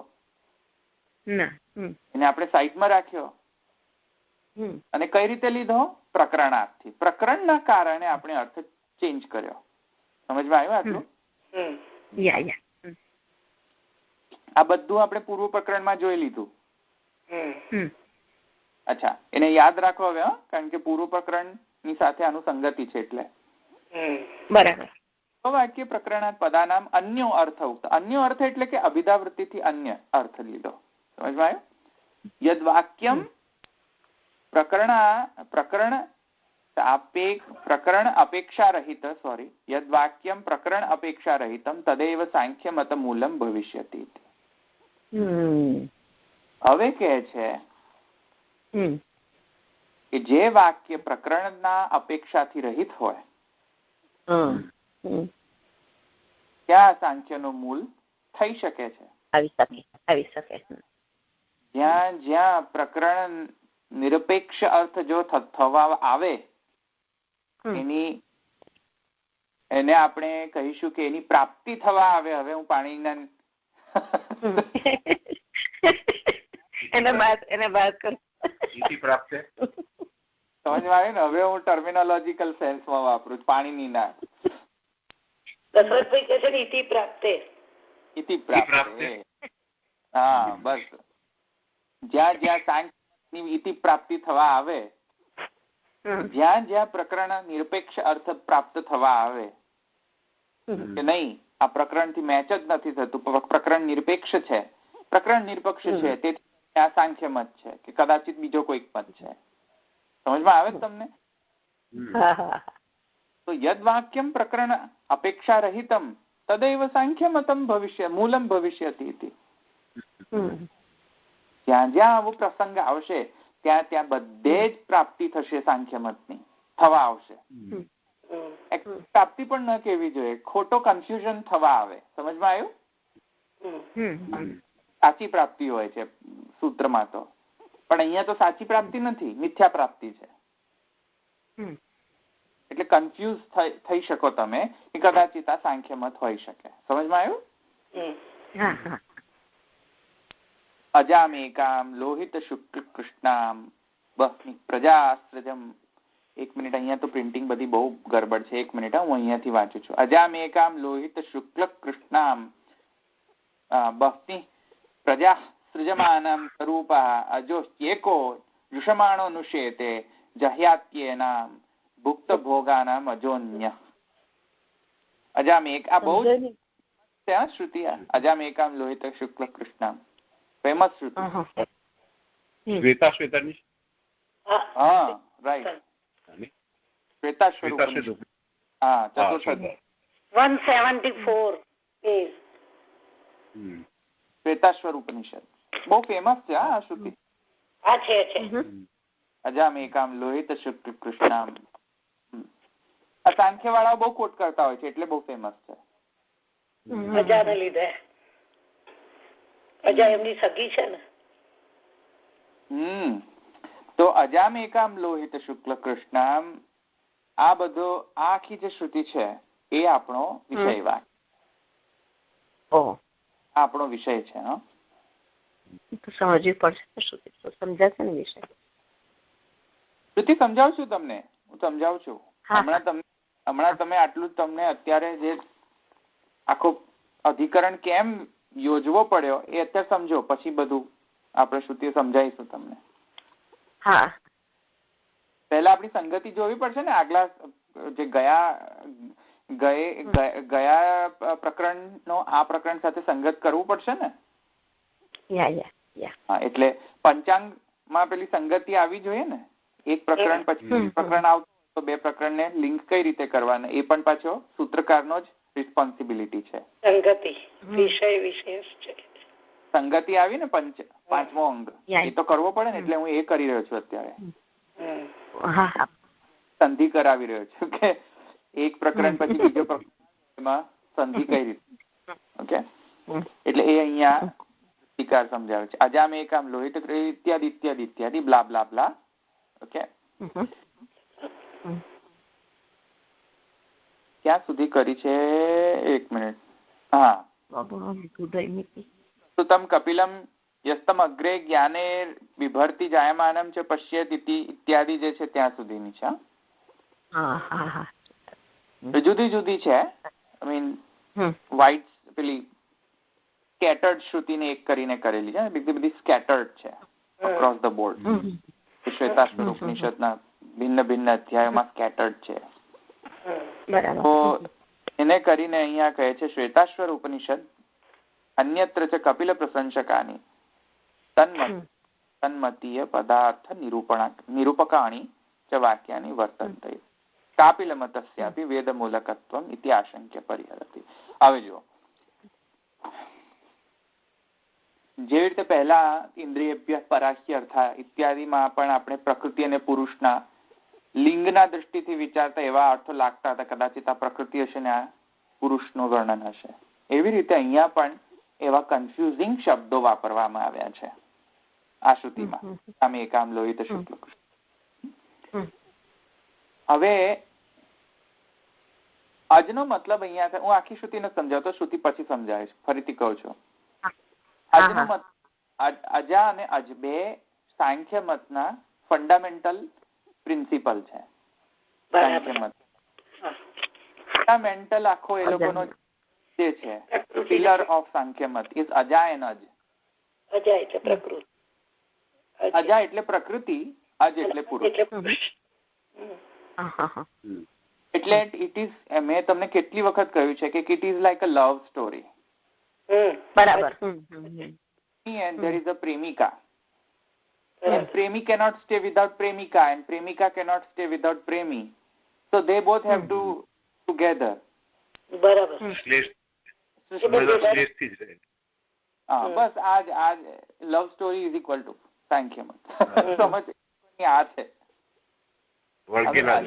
એને આપણે સાઈડમાં રાખ્યો. અને કઈ રીતે લીધો? પ્રકરણાર્થથી. પ્રકરણના કારણે આપણે અર્થ ચેન્જ કર્યો. સમજમાં આવ્યું આટલું? આ બધું આપણે પૂર્વ પ્રકરણમાં જોઈ લીધું. અચ્છા, એને યાદ રાખો હવે, કારણ કે પૂર્વ પ્રકરણ ની સાથે આનું સંગતિ છે. એટલે બરાબર. વાક્ય પ્રકરણાત પદાનામ અન્યો અર્થ ઉક્ત. અન્યો અર્થ એટલે કે અભિધાવૃત્તિથી અન્ય અર્થ લીધો. સમજમાં આવ્યું? યદ વાક્યમ પ્રકરણ અપેક્ષા રહિત યદ વાક્યમ પ્રકરણ અપેક્ષા રહિતમ તદેવ સાંખ્ય મત મૂલમ ભવિષ્યતિ. હવે કહે છે કે જે વાક્ય પ્રકરણના અપેક્ષાથી રહિત હોય ત્યાં સાંખ્યનું મૂળ થઈ શકે છે. આવી શકે. જ્યાં જ્યાં પ્રકરણ નિરપેક્ષ અર્થ જો થવા આવે એને આપણે કહીશું કે એની પ્રાપ્તિ થવા આવે. હવે હું પાણીના સમજમાં આવે ને? હવે હું ટર્મિનોલોજીકલ સેન્સમાં વાપરું છું, પાણીની ના. હા, બસ. જ્યાં જ્યાં સાંખ્યની ઇતિ પ્રાપ્તિ થવા આવે, જ્યાં જ્યાં પ્રકરણ નિરપેક્ષ અર્થ પ્રાપ્ત થવા આવે કે નહીં, આ પ્રકરણ થી મેચ જ નથી થતું, પ્રકરણ નિરપેક્ષ છે, પ્રકરણ નિરપેક્ષ છે, તેથી આ સાંખ્ય મત છે કે કદાચિત બીજો કોઈક મત છે. સમજમાં આવે તમને? તો યદ વાક્યમ પ્રકરણ અપેક્ષા રહિતમ તદૈવ સાંખ્ય મતમ મૂલમ ભવિષ્યતિ. જ્યાં જ્યાં આવો પ્રસંગ આવશે ત્યાં ત્યાં બધે જ પ્રાપ્તિ થશે સાંખ્ય મતની, થવા આવશે. પ્રાપ્તિ પણ ન કહેવી જોઈએ, ખોટો કન્ફ્યુઝન થવા આવે. સમજમાં આવ્યું? સાચી પ્રાપ્તિ હોય છે સૂત્રમાં તો, પણ અહીંયા તો સાચી પ્રાપ્તિ નથી, મિથ્યા પ્રાપ્તિ છે. એટલે કન્ફ્યુઝ થઈ શકો તમે કે કદાચિત આ સાંખ્ય મત હોઈ શકે. સમજમાં આવ્યું? અજામેકામ લોહિત શુક્લ કૃષ્ણામ પ્રજાસ્ત્રજમ. એક મિનિટ, અહીંયા તો પ્રિન્ટિંગ બધી બહુ ગરબડ છે. એક મિનિટ, હું અહીંયાથી વાંચું છું. અજામેકામ લોહિત શુક્લ કૃષ્ણામ બહ્નિ પ્રજા સૃજમાનમ સ્વરૂપા અજોશ્યેકો યુષમાણો નુષ્યેતે જહ્યાત્યેનામ ભુક્ત ભોગાનામ અજોન્ય. અજામેક, આ બહુ જ શ્રુતિ. અજામેકામ લોહિત શુક્લ કૃષ્ણામ ફેમસ શ્રુતિ. શ્વેતાશ્વેતરની. હા, રાઈટ. શ્વેતાશ્વરૂપ. હા, ચતુર્થ 174 પેજ. શ્વેતાશ્વરૂપનિષદ બહુ ફેમસ છે આ શ્રુતિ. આ છે અજામેકામ લોહિત શુક્લ કૃષ્ણામ. આ સાંખ્ય વાળા બહુ કોટ કરતા હોય છે એટલે બહુ ફેમસ છે. અજાને લીધે. અજા એમની સગી છે ને. તો અજામેકામ લોહિત શુક્લ કૃષ્ણામ, આ બધો આખી જે શ્રુતિ છે એ આપણો વિષય વાક્ય, આપણો વિષય છે. સમજવી પડશે શ્રુતિ, સમજાશે ને વિષય. શ્રુતિ સમજાવું છું તમને, હું સમજાવું છું. હમણાં તમે આટલું તમને અત્યારે જે આખો અધિકરણ કેમ યોજવો પડ્યો એ અત્યારે સમજો, પછી બધું આપણે શ્રુતિ સમજાવીશું તમને. હા, પહેલા આપણી સંગતિ જોવી પડશે ને. આગલા જે ગયા પ્રકરણ નો આ પ્રકરણ સાથે સંગત કરવું પડશે ને. હા, એટલે પંચાંગ માં પેલી સંગતિ આવી જોઈએ ને. એક પ્રકરણ પછી પ્રકરણ આવતું તો બે પ્રકરણ ને લિંક કઈ રીતે કરવાના એ પણ પાછો સૂત્રકારનો જ રિસ્પોન્સિબિલિટી છે. સંગતિ વિષય વિશેષ છે. સંગતિ આવી ને પાંચમો અંગ, એ તો કરવો પડે ને. એટલે હું એ કરી રહ્યો છું અત્યારે, સંધિ કરાવી રહ્યો છું કે એક પ્રકરણ પછી બીજો પ્રકરણ સંધિ કઈ રીતે. ઓકે, એટલે એ અહીંયા સ્વીકાર સમજાવે છે. અજામેકામ લોહિત ઇત્યાદિ ઇત્યાદિ ઇત્યાદિ બ્લા બ્લા બ્લા. ઓકે, ક્યાં સુધી કરી છે? એક મિનિટ. હા, સુતમ કપિલમ યસ્તમ અગ્રે જ્ઞાને વિભરતી જાયમાનમ ચ પશ્યેત ઇત્યાદિ જે છે ત્યાં સુધીની છે. જુદી જુદી છે. આઈ મીન વ્હાઇટ પેલી સ્કેટર્ડ શ્રુતિને એક કરીને કરેલી છે, બધી સ્કેટર્ડ છે અક્રોસ ધ બોર્ડ. શ્વેતાશ્વર ઉપનિષદના ભિન્ન ભિન્ન અધ્યાયોમાં સ્કેટર્ડ છે. તો એને કરીને અહીંયા કહે છે શ્વેતાશ્વર ઉપનિષદ અન્યત્ર ચ કપિલ પ્રશંસકાની તન્મતીય પદાર્થ નિરૂપકાણી ચ વાક્યાની વર્તન્તે કાપિલ મતસ્યાપી વેદમૂલકત્વમ ઇતિ આશંક્ય પરિહરતિ. હવે જુઓ, જેવી રીતે પહેલા ઇન્દ્રિયેભ્ય પરાશ્ય અર્થા ઇત્યાદિમાં પણ આપણે પ્રકૃતિ અને પુરુષના લિંગના દૃષ્ટિથી વિચારતા એવા અર્થો લાગતા હતા. કદાચિત આ પ્રકૃતિ હશે ને આ પુરુષનું વર્ણન હશે. એવી રીતે અહીંયા પણ એવા કન્ફ્યુઝિંગ શબ્દો વાપરવામાં આવ્યા છે આ શ્રુતિમાં. આમ એકામ લોહિત શુક્લ. હવે અજનો મતલબ અહીંયા હું આખી શ્રુતિને સમજાવતો, શ્રુતિ પછી સમજાવીશ, ફરીથી કહું છું. અજનો મત અજા અને અજ બે સાંખ્ય મતના ફંડામેન્ટલ પ્રિન્સિપલ છે. સાંખ્ય મત ફંડામેન્ટલ આખો એ લોકોનો જે છે પિલર ઓફ સાંખ્ય મત ઇઝ અજા એન્ડ અજ. અજા એટલે પ્રકૃતિ, અજા એટલે પ્રકૃતિ, અજ એટલે પુરુષ. એટલે ઇટ ઇઝ, મેં તમને કેટલી વખત કહ્યું છે કે it is like a love story. બરાબર. And there is a premika. And premi cannot stay without premika, and premika cannot stay without premi. So they both have to together. બરાબર. બસ આ love story is equal to Sankhya મત. સમજ આ છે. વળગેલા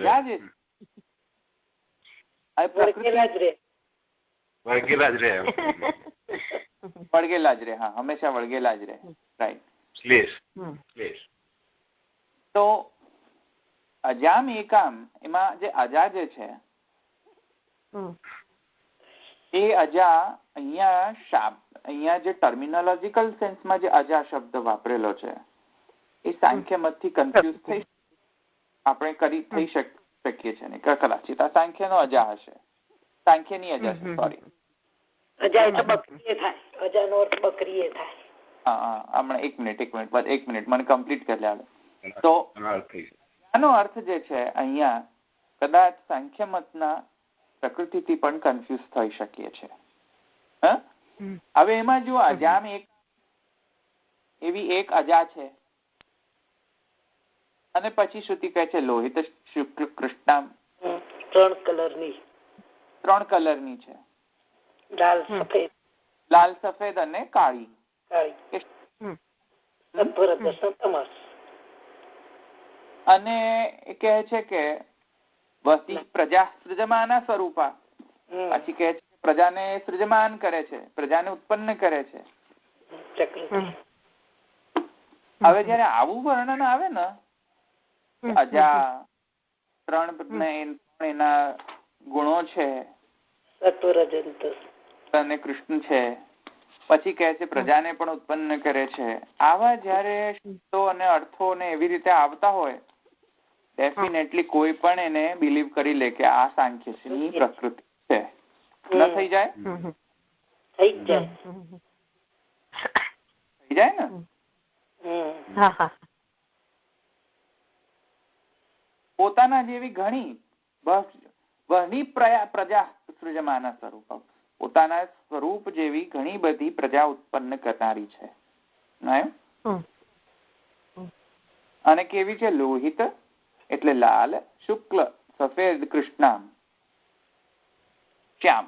જ રહે. હા, હંમેશા વળગેલા જ રહે. રાઈટ. તો અજામ એકામ એમાં જે અજા જે છે એ અજા અહીંયા જે ટર્મિનોલોજીકલ સેન્સમાં જે અજા શબ્દ વાપરેલો છે એ સાંખ્ય મતથી કન્ફ્યુઝ થઈ આપણે થઈ શકીએ છીએ ને કદાચિત આ સાંખ્યનો અજા હશે, સાંખ્યની અજા છે. સોરી, અજા એટલે બકરીએ થાય. અજાનો અર્થ બકરીએ થાય. હા, હમણાં એક મિનિટ મને કમ્પ્લીટ કરી લે. તો આનો અર્થ જે છે અહીંયા કદાચ સાંખ્ય મતના પ્રકૃતિથી પણ કન્ફ્યુઝ થઈ શકીએ છે. હવે એમાં જો અજામ એવી એક અજા છે અને પછી શ્રુતિ કહે છે લોહિત શુક્લ કૃષ્ણામ. ત્રણ કલરની છે. લાલ સફેદ અને કાળી. અને એ કહે છે કે વસ્તી પ્રજા સૃજમાના સ્વરૂપા. પછી કહે છે પ્રજાને સૃજમાન કરે છે, પ્રજાને ઉત્પન્ન કરે છે. હવે જયારે આવું વર્ણન આવે ને અજા ત્રણ એના ગુણો છે અને કૃષ્ણ છે, પછી કહે છે પ્રજાને પણ ઉત્પન્ન કરે છે. આવા જયારે શબ્દો અને અર્થો ને એવી રીતે આવતા હોય ડેફિનેટલી કોઈ પણ એને બિલીવ કરી લે કે આ સાંખ્યની પ્રકૃતિ છે. ન થઈ જાય? થઈ જાય ને. પોતાના જેવી ઘણી પ્રજા સૃજમાના સ્વરૂપ, પોતાના સ્વરૂપ જેવી ઘણી બધી પ્રજા ઉત્પન્ન કરનારી છે. અને કેવી છે? લોહિત એટલે લાલ, શુક્લ સફેદ, કૃષ્ણામ શ્યામ.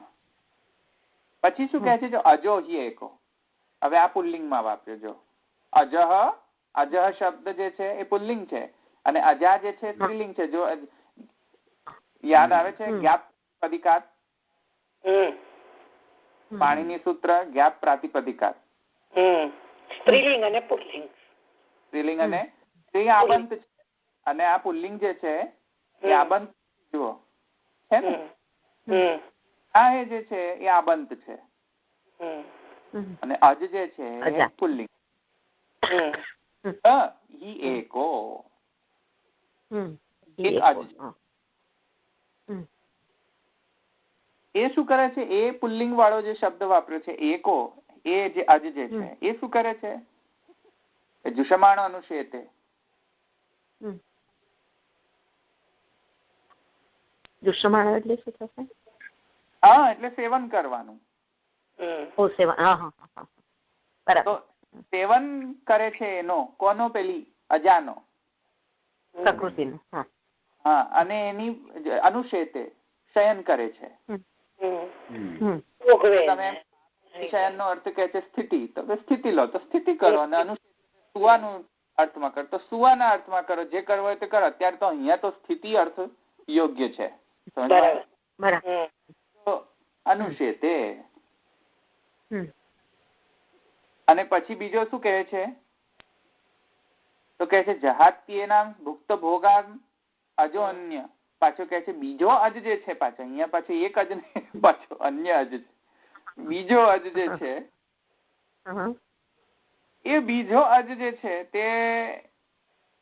પછી શું કહે છે? જો અજો હિ એકો. હવે આ પુલ્લિંગમાં વાપર્યો. જો અજહ શબ્દ જે છે એ પુલ્લિંગ છે અને અજા જે છે સ્ત્રીલિંગ છે. જો યાદ આવે છે જ્ઞાપ પ્રાતિપદિકાત, પાણીની સૂત્ર જ્ઞાપ પ્રાતિપદિકાત, સ્ત્રીલિંગ અને પુલ્લિંગ. સ્ત્રીલિંગ અને સ્ત્રી આબંત છે અને આ પુલ્લિંગ જે છે એ આબંત જુઓ છે ને. આ જે છે એ આબંત છે અને અજ જે છે એ પુલ્લિંગ. હિ એકો એક અજ. એ શું કરે છે? એ પુલ્લિંગ વાળો જે શબ્દ વાપર્યો છે એકો, એ જે અજ જે છે એ શું કરે છે? જુષમાણો અનુશેતે. જુષમાણો એટલે શું થશે? હા, એટલે સેવન કરવાનું. તો સેવન કરે છે એનો, કોનો? પેલી અજાનો, પ્રકૃતિનો. હા, અને એની અનુશેતે શયન કરે છે. તમે શયન નો અર્થ કહે છે સ્થિતિ, તો સ્થિતિ લો તો સ્થિતિ કરો, અને અનુશેતે સુવાનું અર્થમાં કરો તો સુવાના અર્થમાં કરો. જે કરવો હોય તે કરો. અત્યારે તો અહીંયા તો સ્થિતિ અર્થ યોગ્ય છે. તો અનુશેતે. અને પછી બીજો શું કહે છે? તો કહે છે જહાત્યે નામ ભુક્ત ભોગાન અજો અન્ય. પાછો કહે છે બીજો અજ જે છે, પાછો અહીંયા પાછી એક અજ ને પાછો અન્ય અજ છે. બીજો અજ જે છે એ બીજો અજ જે છે તે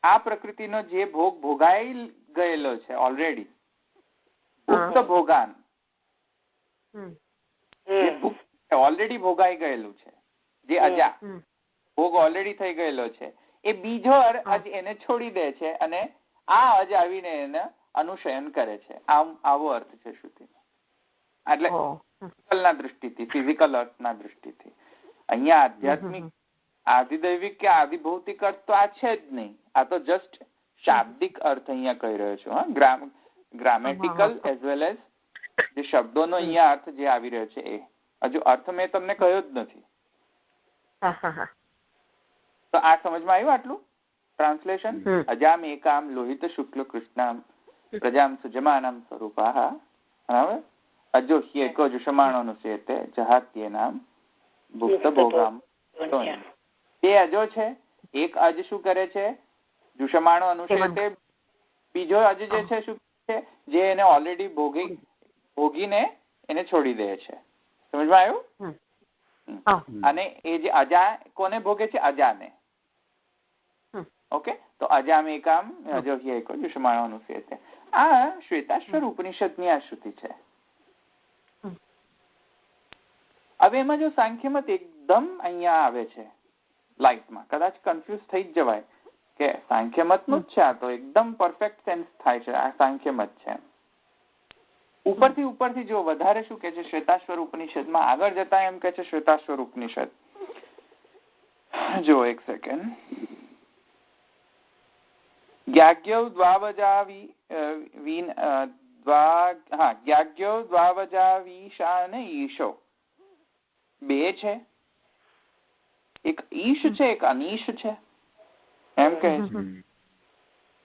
આ પ્રકૃતિનો જે ભોગ ભોગાઈ ગયેલો છે ઓલરેડી, ભુક્ત ભોગાન, ઓલરેડી ભોગાઈ ગયેલું છે, જે અજા ભોગ ઓલરેડી થઈ ગયેલો છે, એ બીજો અજ એને છોડી દે છે અને આ અજ આવીને એને અનુશયન કરે છે. આવો અર્થ છે શ્રુતિનો. એટલે ફિઝિકલના દૃષ્ટિથી, ફિઝિકલ અર્થના દૃષ્ટિથી. અહીંયા આધ્યાત્મિક, આધિદૈવિક કે આધિભૌતિક અર્થ તો આ છે જ નહીં. આ તો જસ્ટ શાબ્દિક અર્થ અહીંયા કહી રહ્યો છું. હા, ગ્રામેટિકલ એઝ વેલ એઝ જે શબ્દોનો અહીંયા અર્થ જે આવી રહ્યો છે એ હજુ અર્થ મેં તમને કહ્યો જ નથી. તો આ સમજમાં આવ્યું આટલું ટ્રાન્સલેશન? અજામ એકામ લોહિત શુક્લ કૃષ્ણામ પ્રજામ સુજમાનમ સ્વરૂપા. બરાબર? અજો હેકો જુષમાણો સેતે જહાત્યે નામ ભુક્ત ભોગામ. તે અજો છે. એક અજ શું કરે છે? જુષમાણો અનુશેતે. બીજો અજ જે છે શું છે? જે એને ઓલરેડી ભોગીને એને છોડી દે છે. સમજમાં આવ્યું? અને એ જે અજા કોને ભોગે છે? અજાને. ઓકે, તો અજામે કામ અજો હેકો જુષમાણો અનુશેતે. આ શ્વેતાશ્વર ઉપનિષદની આ શ્રુતિ છે. હવે એમાં જો સાંખ્યમત એકદમ અહીંયા આવે છે લાઈટમાં, કદાચ કન્ફ્યુઝ થઈ જ જવાય કે સાંખ્યમતનું જ છે આ, તો એકદમ પરફેક્ટ સેન્સ થાય છે આ સાંખ્યમત છે. ઉપરથી જો વધારે શું કે છે શ્વેતાશ્વર ઉપનિષદમાં આગળ જતા એમ કે છે શ્વેતાશ્વર ઉપનિષદ. જો એક સેકન્ડ. જ્ઞાગ્યૌ દ્વાવજાવીશાન ઈશો. બે છે, એક ઈશ છે એક અનીશ છે એમ કહે છે.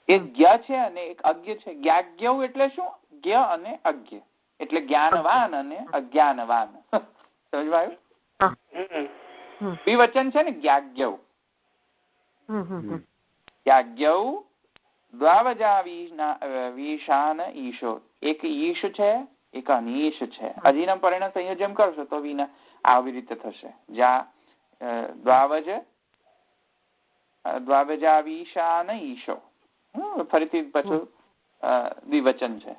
એક જ્ઞ છે અને એક અજ્ઞ છે. જ્ઞાગ્યૌ એટલે શું? જ્ઞ અને અજ્ઞ એટલે જ્ઞાનવાન અને અજ્ઞાનવાન. સમજવાયું? દ્વિવચન છે ને જ્ઞાગ્યૌ. જ્ઞાગ્યૌ દ્વાવજાવીશાન ઈશો. એક ઈશ છે એક અનીશ છે. અજીના પરિણામ સંયોજન કરશો તો વિના આવી રીતે થશે. જ્યાં દ્વાવજાવીશાન ઈશો. ફરીથી પાછું દ્વિવચન છે.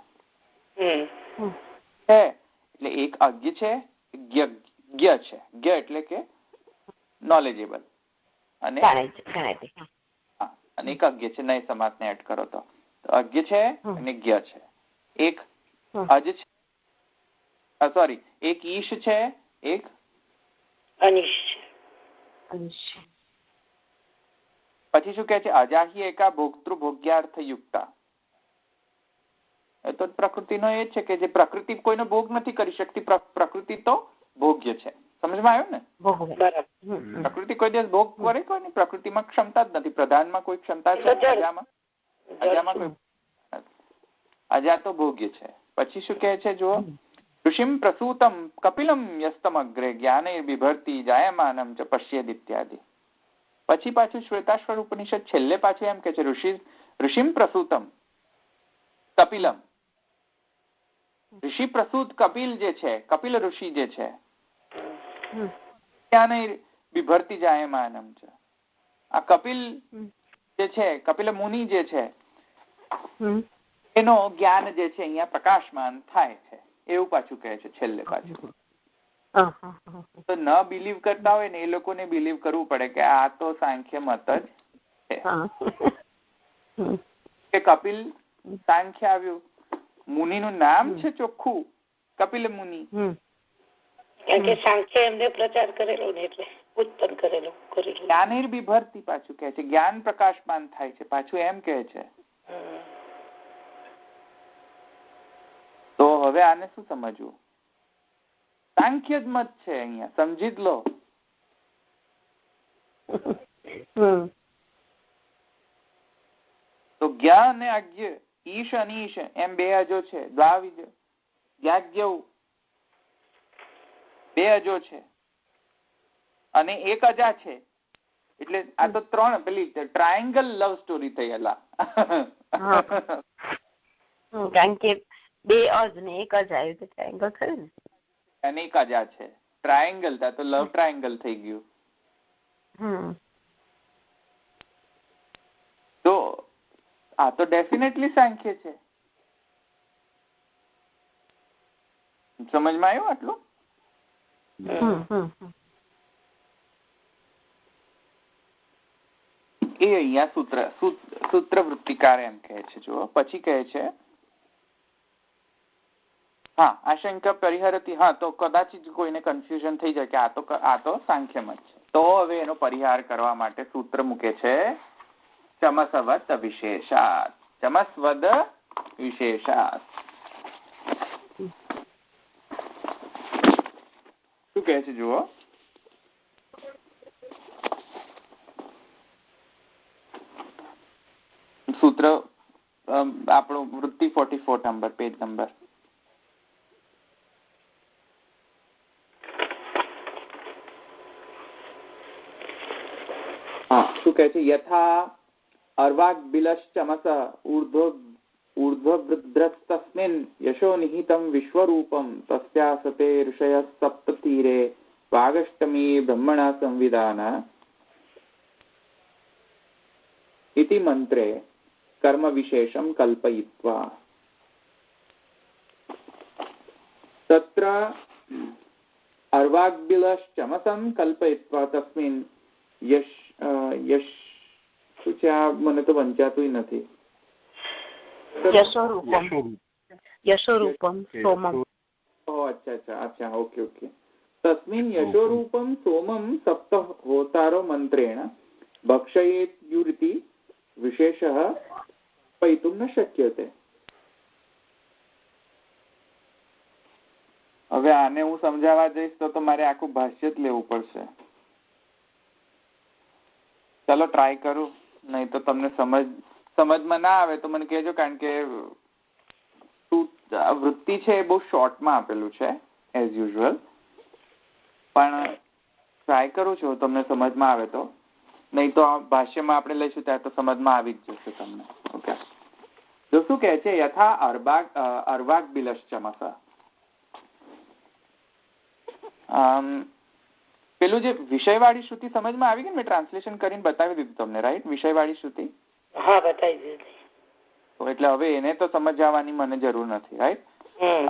એટલે એક અજ્ઞ છે, જ્ઞ છે. જ્ઞ એટલે કે નોલેજેબલ, અને એક અજ્ઞ છે. નય સમાસને એડ કરો તો અજ્ઞ છે અને જ્ઞ છે. એક અજ છે, સોરી, એક ઈશ છે એક અનિશ. પછી શું કે છે? અજાહી એકા ભોક્તૃ ભોગ્યાર્થ યુક્તા. તો પ્રકૃતિનો એ છે કે જે પ્રકૃતિ કોઈનો ભોગ નથી કરી શકતી. પ્રકૃતિ તો ભોગ્ય છે. સમજમાં આવ્યું ને? પ્રકૃતિ કોઈ દિવસ ભોગ કરે કોઈ પ્રકૃતિમાં ક્ષમતા જ નથી. પ્રધાનમાં કોઈ ક્ષમતા છે? અજામાં કોઈ. અજા તો ભોગ્ય છે. પછી શું કહે છે? જો ઋષિમ પ્રસૂતમ કપિલમ યસ્તમ અગ્રે જ્ઞાને બિભર્તિ જાયમાનમ ચ પશ્યેદ ઇત્યાદિ. પછી પાછું શ્વેતાશ્વર ઉપનિષદ છેલ્લે પાછું એમ કે છે ઋષિમ પ્રસૂતમ કપિલમ. ઋષિ પ્રસૂત કપિલ જે છે, કપિલ ઋષિ જે છે, જ્ઞાને બિભર્તિ જાયમાનમ ચ. આ કપિલ જે છે, કપિલ મુનિ જે છે, એનો જ્ઞાન જે છે અહીંયા પ્રકાશમાન થાય છે. એવું પાછું કહે છે છેલ્લે પાછું. તો ન બિલીવ કરતા હોય ને એ લોકોને બિલીવ કરવું પડે કે આ તો સાંખ્ય મત જ છે કે કપિલ સાંખ્ય આવ્યું. મુનિનું નામ છે ચોખ્ખું કપિલ મુનિ, કારણ કે સાંખ્ય એમને પ્રચાર કરેલો ને એટલે ઉત્પન્ન કરેલું. જ્ઞાનેર બિભરતી પાછું કહે છે, જ્ઞાન પ્રકાશમાન થાય છે પાછું એમ કહે છે. તો હવે આને શું સમજવું? સાંખ્ય જ મત છે અહીંયા, સમજી જ લો. તો જ્ઞા અને આજ્ઞ, ઈશ અનીશ એમ બે અજો છે. દ્વાવિજ જ્ઞાજ્ઞ બે અજો છે અને એક અજા છે. એટલે આ તો ત્રણ પેલી ટ્રાયેંગલ લવ સ્ટોરી થઈ. કારણ કે બે અજ ને એક અજા આવ્યું તો ટ્રાયેંગલ થયું ને, અને એક અજા છે. ટ્રાયેંગલ તો લવ ટ્રાયેંગલ થઈ ગયું. તો આ તો ડેફિનેટલી સાંખ્ય છે. સમજમાં આવ્યું આટલું? એ અહીંયા સૂત્ર વૃત્તિકાર એમ કહે છે. જો પછી કહે છે હા આશંકા પરિહરતી. હા તો કદાચ કોઈને કન્ફ્યુઝન થઈ જાય કે આ તો સાંખ્યમત છે. તો હવે એનો પરિહાર કરવા માટે સૂત્ર મૂકે છે ચમસવદ વિશેષાત. ચમસવદ વિશેષાત શું કહે છે જુઓ. સૂત્ર આપણું વૃત્તિ 44 નંબર, પેજ નંબર. શું કહે છે? યથા અર્વાગ બિલશ્ચમસ ઊર્ધ્વવૃદ્રસ્તસ્મિન યશો નિહિતમ વિશ્વરૂપમ તસ્યાસતે ઋષયઃ સપ્તતીરે વાગષ્ટમી બ્રહ્મણા સંવિધાન ઇતિ મંત્રે કર્મ વિશેષમ કલ્પયિત્વા તત્ર અર્વાગ્બિલશ્ચમસં કલ્પયિત્વા તસ્મિન યશ શું છે આ? મને તો વંચાતું નથી. યશોરૂપમ સોમમ. અચ્છા ઓકે. તસ્મિન યશોરૂપમ સોમમ સપ્ત હોતારો મંત્રેણ ભક્ષયેયુરિતિ વિશેષઃ પૈતુમ ન શક્યતે. હવે આને હું સમજાવવા જઈશ તો મારે આખું ભાષ્ય જ લેવું પડશે. ચાલો ટ્રાય કરું, નહીં તો તમને સમજમાં ના આવે તો મને કહેજો. કારણ કે વૃત્તિ છે એ બહુ શોર્ટમાં આપેલું છે એઝ યુઝ્યુઅલ, પણ ટ્રાય કરું છું તમને સમજમાં આવે તો. નહીં તો ભાષ્યમાં આપણે લઈશું ત્યારે તો સમજમાં આવી જ જશે તમને. ઓકે. તો શું કહે છે? યથા અર્વાગ બિલશ્ચમસ. પેલું જે વિષયવાળી શ્રુતિ સમજમાં આવી ગઈ ને? મેં ટ્રાન્સલેશન કરીને બતાવી દીધું તમને, રાઈટ? વિષયવાળી શ્રુતિ હા બતાવી દીધી. તો એટલે હવે એને તો સમજાવવાની મને જરૂર નથી, રાઈટ?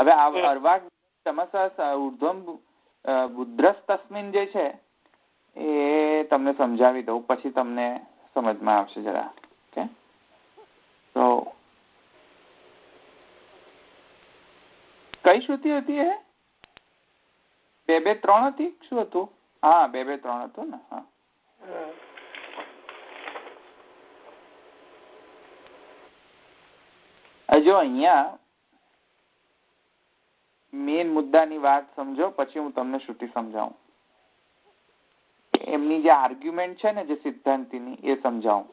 હવે અર્વાગ ચમસ ઉર્ધ્વમ બુદ્ધસ્તસ્મિન જે છે એ તમને સમજાવી દઉં, પછી તમને સમજમાં આવશે જરા. ઓકે. તો કઈ શ્રુતિ હતી એ? 2-2-3 હતી? શું હતું? હા 2-2-3 હતું ને. હા જો અહીંયા મેન મુદ્દાની વાત સમજો, પછી હું તમને શ્રુતિ સમજાવું. એમની જે આર્ગ્યુમેન્ટ છે ને જે સિદ્ધાંતિની એ સમજાવું.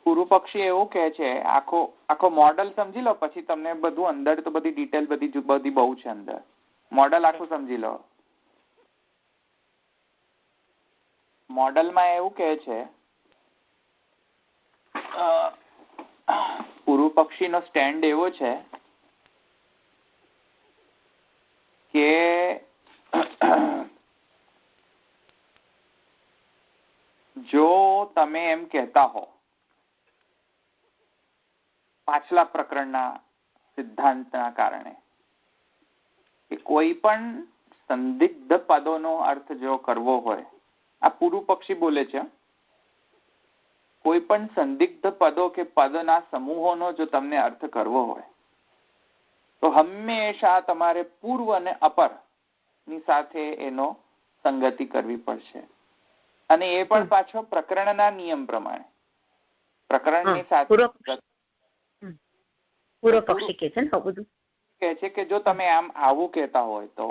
પૂર્વ પક્ષી એવું કહે છે, આખો મોડલ સમજી લો પછી તમને બધું અંદર તો બધી ડિટેલ બધી બહુ છે અંદર. મોડલ આખું સમજી લો. મોડલમાં એવું કહે છે પૂર્વ પક્ષીનો સ્ટેન્ડ એવો છે કે જો તમે એમ કહેતા હો પાછલા પ્રકરણના સિદ્ધાંતના કારણે કે કોઈ પણ સંદિગ્ધ પદોનો અર્થ જો કરવો હોય, આ પૂર્વ પક્ષી બોલે છે, કોઈ પણ સંદિગ્ધ પદો કે પદના સમૂહોનો જો તમને અર્થ કરવો હોય તો હંમેશા તમારે પૂર્વ અને અપર ની સાથે એનો સંગતિ કરવી પડશે, અને એ પણ પાછો પ્રકરણના નિયમ પ્રમાણે. પ્રકરણની સાથે પૂર્વ પક્ષી કે છે ને બધું કહે છે કે જો તમે આમ આવું કહેતા હોય તો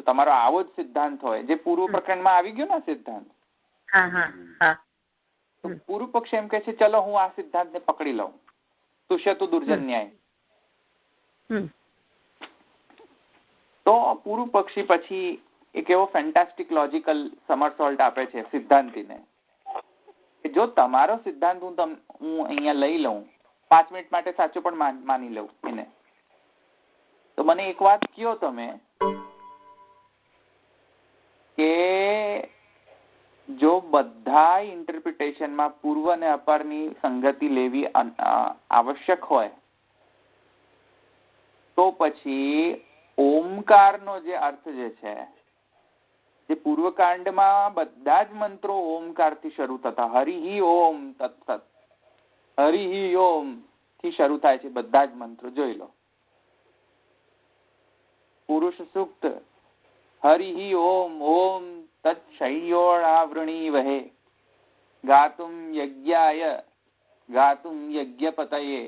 તમારો આવો જ સિદ્ધાંત હોય જે પૂર્વ પ્રકરણમાં આવી ગયો ને સિદ્ધાંત, પૂર્વ પક્ષ એમ કે છે ચલો હું આ સિદ્ધાંતને પકડી લઉં, તુષ્યતુ દુર્જન ન્યાય. તો પૂર્વ પક્ષી પછી એક એવો ફેન્ટાસ્ટિક લોજિકલ સમરસોલ્ટ આપે છે સિદ્ધાંતીને કે જો તમારો સિદ્ધાંત હું અહીંયા લઈ લઉં, 5 મિનિટ માટે સાચો પણ માની લઉં એને, તો મને એક વાત કયો તમે કે જો બધા ઇન્ટરપ્રિટેશનમાં પૂર્વ અને અપરની સંગતિ લેવી આવશ્યક હોય તો પછી ઓમકારનો જે અર્થ જે છે, જે પૂર્વકાંડમાં બધા જ મંત્રો ઓમકારથી શરૂ થતા, હરિ ઓમ તત્સત, હરિ ઓમ થી શરૂ થાય છે બધા જ મંત્રો. જોઈ લો પુરુષ સૂક્ત હરિ ઓમ ઓમ તત્શૈયોળાવૃણી વહે ગાતુમ યજ્ઞાય ગાતુમ યજ્ઞપતયે,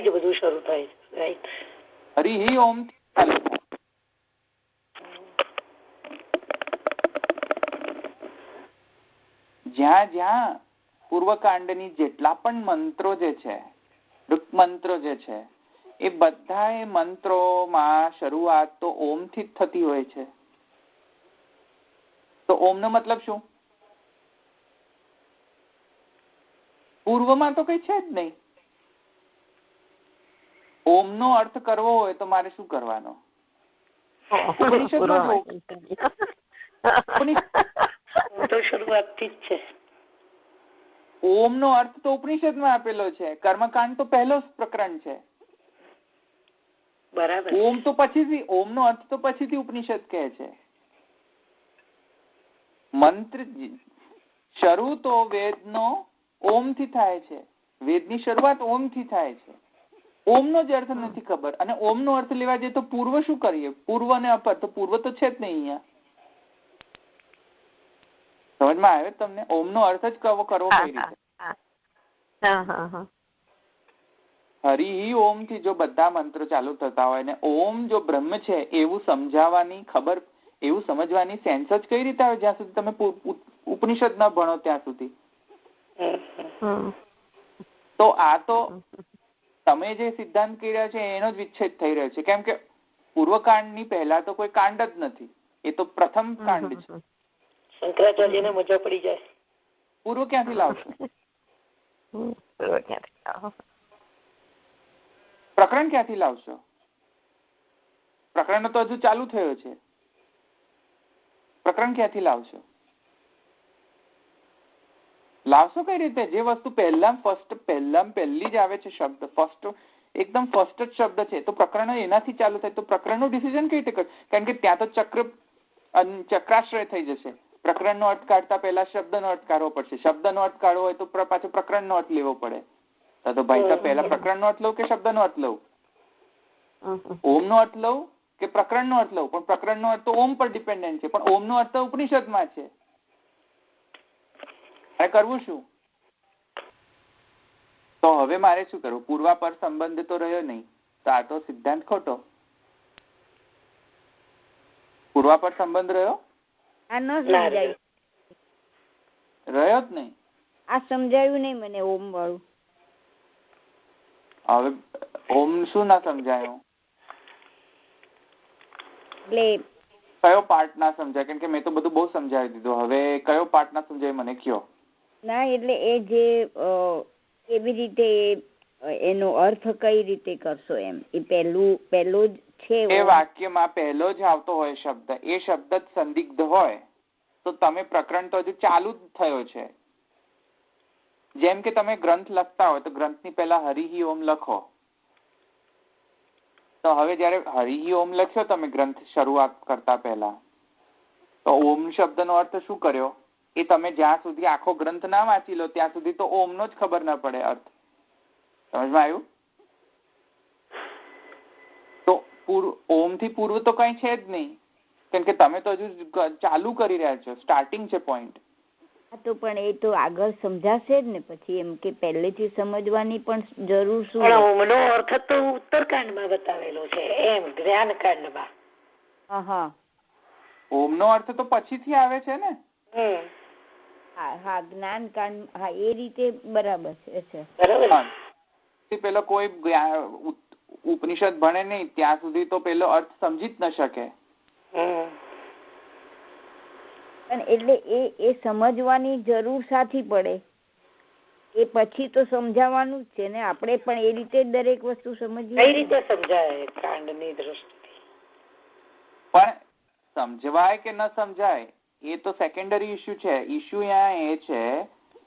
બધું શરૂ થાય છે. રાઈટ, હરિ ઓમ જ્યાં જ્યાં પૂર્વકાંડની જેટલા પણ મંત્રો જે છે, ઋક મંત્રો જે છે, એ બધા મંત્રોમાં શરૂઆત તો ઓમ થી જ થતી હોય છે. તો ઓમ નો મતલબ શું? પૂર્વમાં તો કઈ છે જ નહીં. ઓમ નો અર્થ કરવો હોય તો મારે શું કરવાનો? શરૂઆતથી જ છે. ઓમ નો અર્થ તો ઉપનિષદમાં આપેલો છે. કર્મકાંડ તો પહેલો પ્રકરણ છે. બરાબર. ઓમ તો પછીથી, ઓમ નો અર્થ તો પછીથી ઉપનિષદ કહે છે. મંત્ર શરૂ તો વેદનો ઓમ થી થાય છે. વેદની શરૂઆત ઓમ થી થાય છે. ઓમ નો જ અર્થ નથી ખબર, અને ઓમ નો અર્થ લેવા જઈએ તો પૂર્વ શું કરીએ? પૂર્વ અને અપર, તો પૂર્વ તો છે જ નહીં અહીંયા. સમજમાં આવે તમને? ઓમ નો અર્થ જ કરવો કઈ રીતે? હરિ ઓમ થી જો બધા મંત્રો ચાલુ થતા હોય ને ઓમ જો બ્રહ્મ છે એવું સમજાવવાની ખબર, એવું સમજવાની સેન્સ જ કઈ રીતે આવે જ્યાં સુધી તમે ઉપનિષદ ના ભણો ત્યાં સુધી. તો આ તો તમે જે સિદ્ધાંત કહી રહ્યા છે એનો જ વિચ્છેદ થઈ રહ્યો છે. કેમ કે પૂર્વકાંડ ની પહેલા તો કોઈ કાંડ જ નથી, એ તો પ્રથમ કાંડ છે. શંકરાચાર્યને મજા પડી જાય. પૂર્વ ક્યાંથી લાવશો? પ્રકરણ ક્યાંથી લાવશો? પ્રકરણ તો હજુ ચાલુ થયો છે. પ્રકરણ ક્યાંથી લાવશો? લાવશો કઈ રીતે? જે વસ્તુ પહેલી જ આવે છે શબ્દ, ફર્સ્ટ, એકદમ ફર્સ્ટ જ શબ્દ છે, તો પ્રકરણ એનાથી ચાલુ થાય તો પ્રકરણનું ડિસિઝન કઈ રીતે કરે? કારણ કે ત્યાં તો ચક્રાશ્રય થઈ જશે. પ્રકરણનો અર્થ કાઢતા પહેલા શબ્દનો અર્થ કાઢવો પડશે. શબ્દનો અર્થ કાઢવો હોય તો પાછો પ્રકરણનો અર્થ લેવો પડે. તો ભાઈ સાહેબ પહેલા પ્રકરણનો અર્થ લઉં કે શબ્દનો અર્થ લઉં? ઓમનો અર્થ લઉં કે પ્રકરણનો અર્થ લઉં? પણ પ્રકરણનો અર્થ તો ઓમ પર ડિપેન્ડન્ટ છે, પણ ઓમનો અર્થ તો ઉપનિષદમાં છે. કરવું શું? તો હવે મારે શું કરવું? પૂર્વાપર સંબંધ તો રહ્યો નહીં, તો આ તો સિદ્ધાંત ખોટો. પૂર્વાપર સંબંધ રહ્યો? આ ન સમજાયું, રહ્યો જ નહીં. આ સમજાયું નહીં મને ઓમ વાળું. હવે ઓમ શું ના સમજાયું? એટલે કયો પાર્ટ ના સમજાય? કેમ કે મેં તો બધું બહુ સમજાવી દીધું. હવે કયો પાર્ટ ના સમજાય મને કયો? ના એટલે એ જે કેવી રીતે એનો અર્થ કઈ રીતે કરશો એમ, એ પહેલું જ છે. એ વાક્યમાં પહેલો જ આવતો હોય શબ્દ, એ શબ્દ જ સંદિગ્ધ હોય તો તમે પ્રકરણ તો હજુ ચાલુ જ થયો છે. જેમ કે તમે ગ્રંથ લખતા હોય તો ગ્રંથની પહેલા હરિ ઓમ લખો, તો હવે જયારે હરિ ઓમ લખ્યો તમે ગ્રંથ શરૂઆત કરતા પહેલા, તો ઓમ શબ્દનો અર્થ શું કર્યો એ તમે જ્યાં સુધી આખો ગ્રંથ ના વાંચી લો ત્યાં સુધી તો ઓમ નો જ ખબર ના પડે અર્થ. સમજમાં આવ્યું? તો ઓમ થી પૂર્વ તો કઈ છે જ નહીં, કેમ કે તમે તો હજુ ચાલુ કરી રહ્યા છો, સ્ટાર્ટિંગ છે પોઈન્ટ. તો પણ એ તો આગળ સમજાશે જ ને પછી, એમ કે પહેલેથી સમજવાની પણ જરૂર શું? ઓમનો અર્થ તો ઉત્તરકાંડમાં બતાવેલો છે, એમ જ્ઞાનકાંડમાં. હા, ઓમનો અર્થ તો પછીથી આવે છે ને. હા, જ્ઞાનકાંડ, હા, એ રીતે બરાબર છે. પેલો કોઈ ઉપનિષદ ભણે નહીં ત્યાં સુધી તો પેલો અર્થ સમજી જ ન શકે. પણ એટલે એ સમજવાની જરૂર સાથી પડે, એ પછી તો સમજાવવાનું જ છે ને. આપણે પણ એ રીતે જ દરેક વસ્તુ સમજીએ. કઈ રીતે સમજાય કાંડની દ્રષ્ટિથી? પણ સમજવાય કે ન સમજાય એ તો સેકન્ડરી ઇસ્યુ છે. ઇસ્યુ અહીંયા એ છે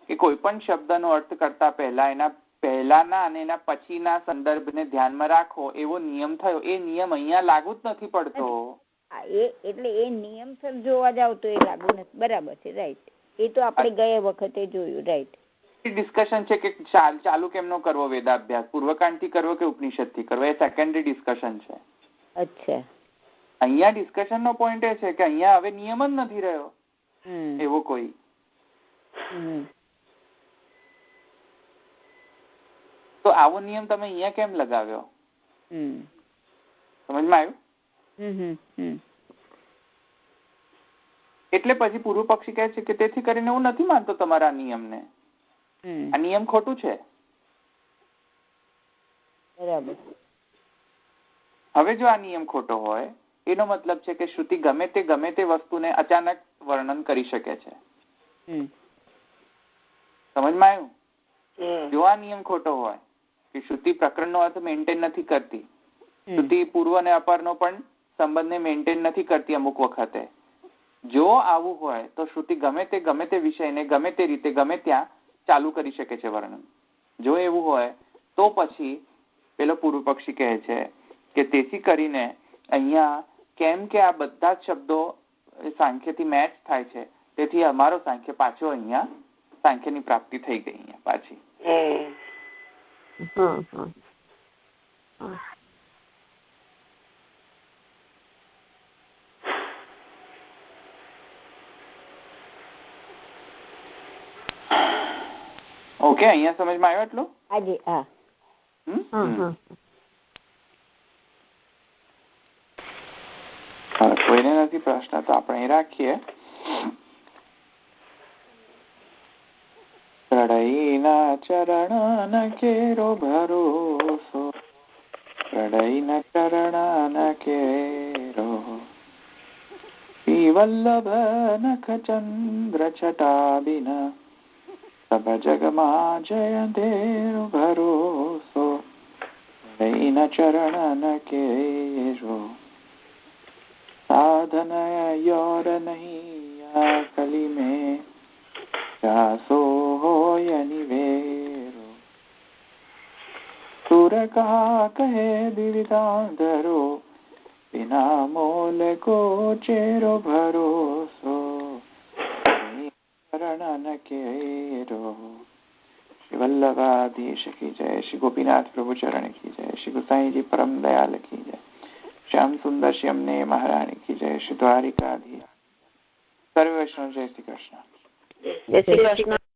કે કોઈ પણ શબ્દનો અર્થ કરતા પહેલા એના પહેલાના અને એના પછીના સંદર્ભને ધ્યાનમાં રાખો એવો નિયમ થયો. એ નિયમ અહીંયા લાગુ જ નથી પડતો. એટલે એ નિયમ સર જોવા જાવ તો એ લાગુ નથી. બરાબર છે, રાઈટ. એ તો આપણે ગયા વખતે જોયું, રાઈટ. ડિસ્કશન છે કે ચાલુ કેમનો કરવો વેદાભ્યાસ, પૂર્વકાંડ થી કરવો કે ઉપનિષદ થી કરવો, એ સેકન્ડરી ડિસ્કશન છે. અચ્છા. અહીંયા ડિસ્કશન નો પોઈન્ટ એ છે કે અહીંયા હવે નિયમ જ નથી રહ્યો એવો કોઈ. તો આવો નિયમ તમે અહીંયા કેમ લગાવ્યો? સમજમાં આવ્યું? એટલે પછી પૂર્વ પક્ષી કહે છે કે તેથી કરીને હું નથી માનતો તમારા નિયમને, આ નિયમ ખોટું છે. બરાબર. હવે જો આ નિયમ ખોટો હોય એનો મતલબ છે કે શ્રુતિ ગમે તે વસ્તુને અચાનક વર્ણન કરી શકે છે. સમજમાં આવ્યું? જો આ નિયમ ખોટો હોય કે શ્રુતિ પ્રકરણનો અર્થ મેન્ટેન નથી કરતી, શ્રુતિ પૂર્વ અને અપરનો પણ સંબંધને મેન્ટેન નથી કરતી અમુક વખતે, જો આવું હોય તો શ્રુતિ ગમે તે વિષયને ગમે તે રીતે ગમે ત્યાં ચાલુ કરી શકે છે વર્ણન. જો એવું હોય તો પછી પેલો પૂર્વ પક્ષી કહે છે કે તેથી કરીને અહીંયા કેમ કે આ બધા જ શબ્દો સાંખ્યથી મેચ થાય છે, તેથી અમારો સાંખ્ય પાછો અહીંયા સાંખ્યની પ્રાપ્તિ થઈ ગઈ અહીંયા પાછી. ઓકે, અહીંયા સમજમાં આવ્યો એટલું? હાજી, હા. કોઈને નથી પ્રશ્ન તો આપણે રાખીએ. પ્રણયના ચરણ કેરો ભરોસો, પ્રણયના ચરણ કેરો વલ્લભ નખ ચંદ્ર છટાબિન સબ જગમાં જય દેવ ભરોસો, પ્રણયના ચરણ કેરો साधन योर नहीं कली में जासो हो निवेरो, सुर का कहे विविधांधरो बिना मोल को चेरो भरोસો, शरण केरो. श्री वल्लभाधीश की जय, श्री गोपीनाथ प्रभु चरण की जय, श्री गोसाई जी परम दयाल की जय, श्याम सुंदर श्यामने महारानी की जय, श्री द्वारिकाधीश. सर्व वैष्णव जय श्री कृष्ण. जय श्री कृष्ण.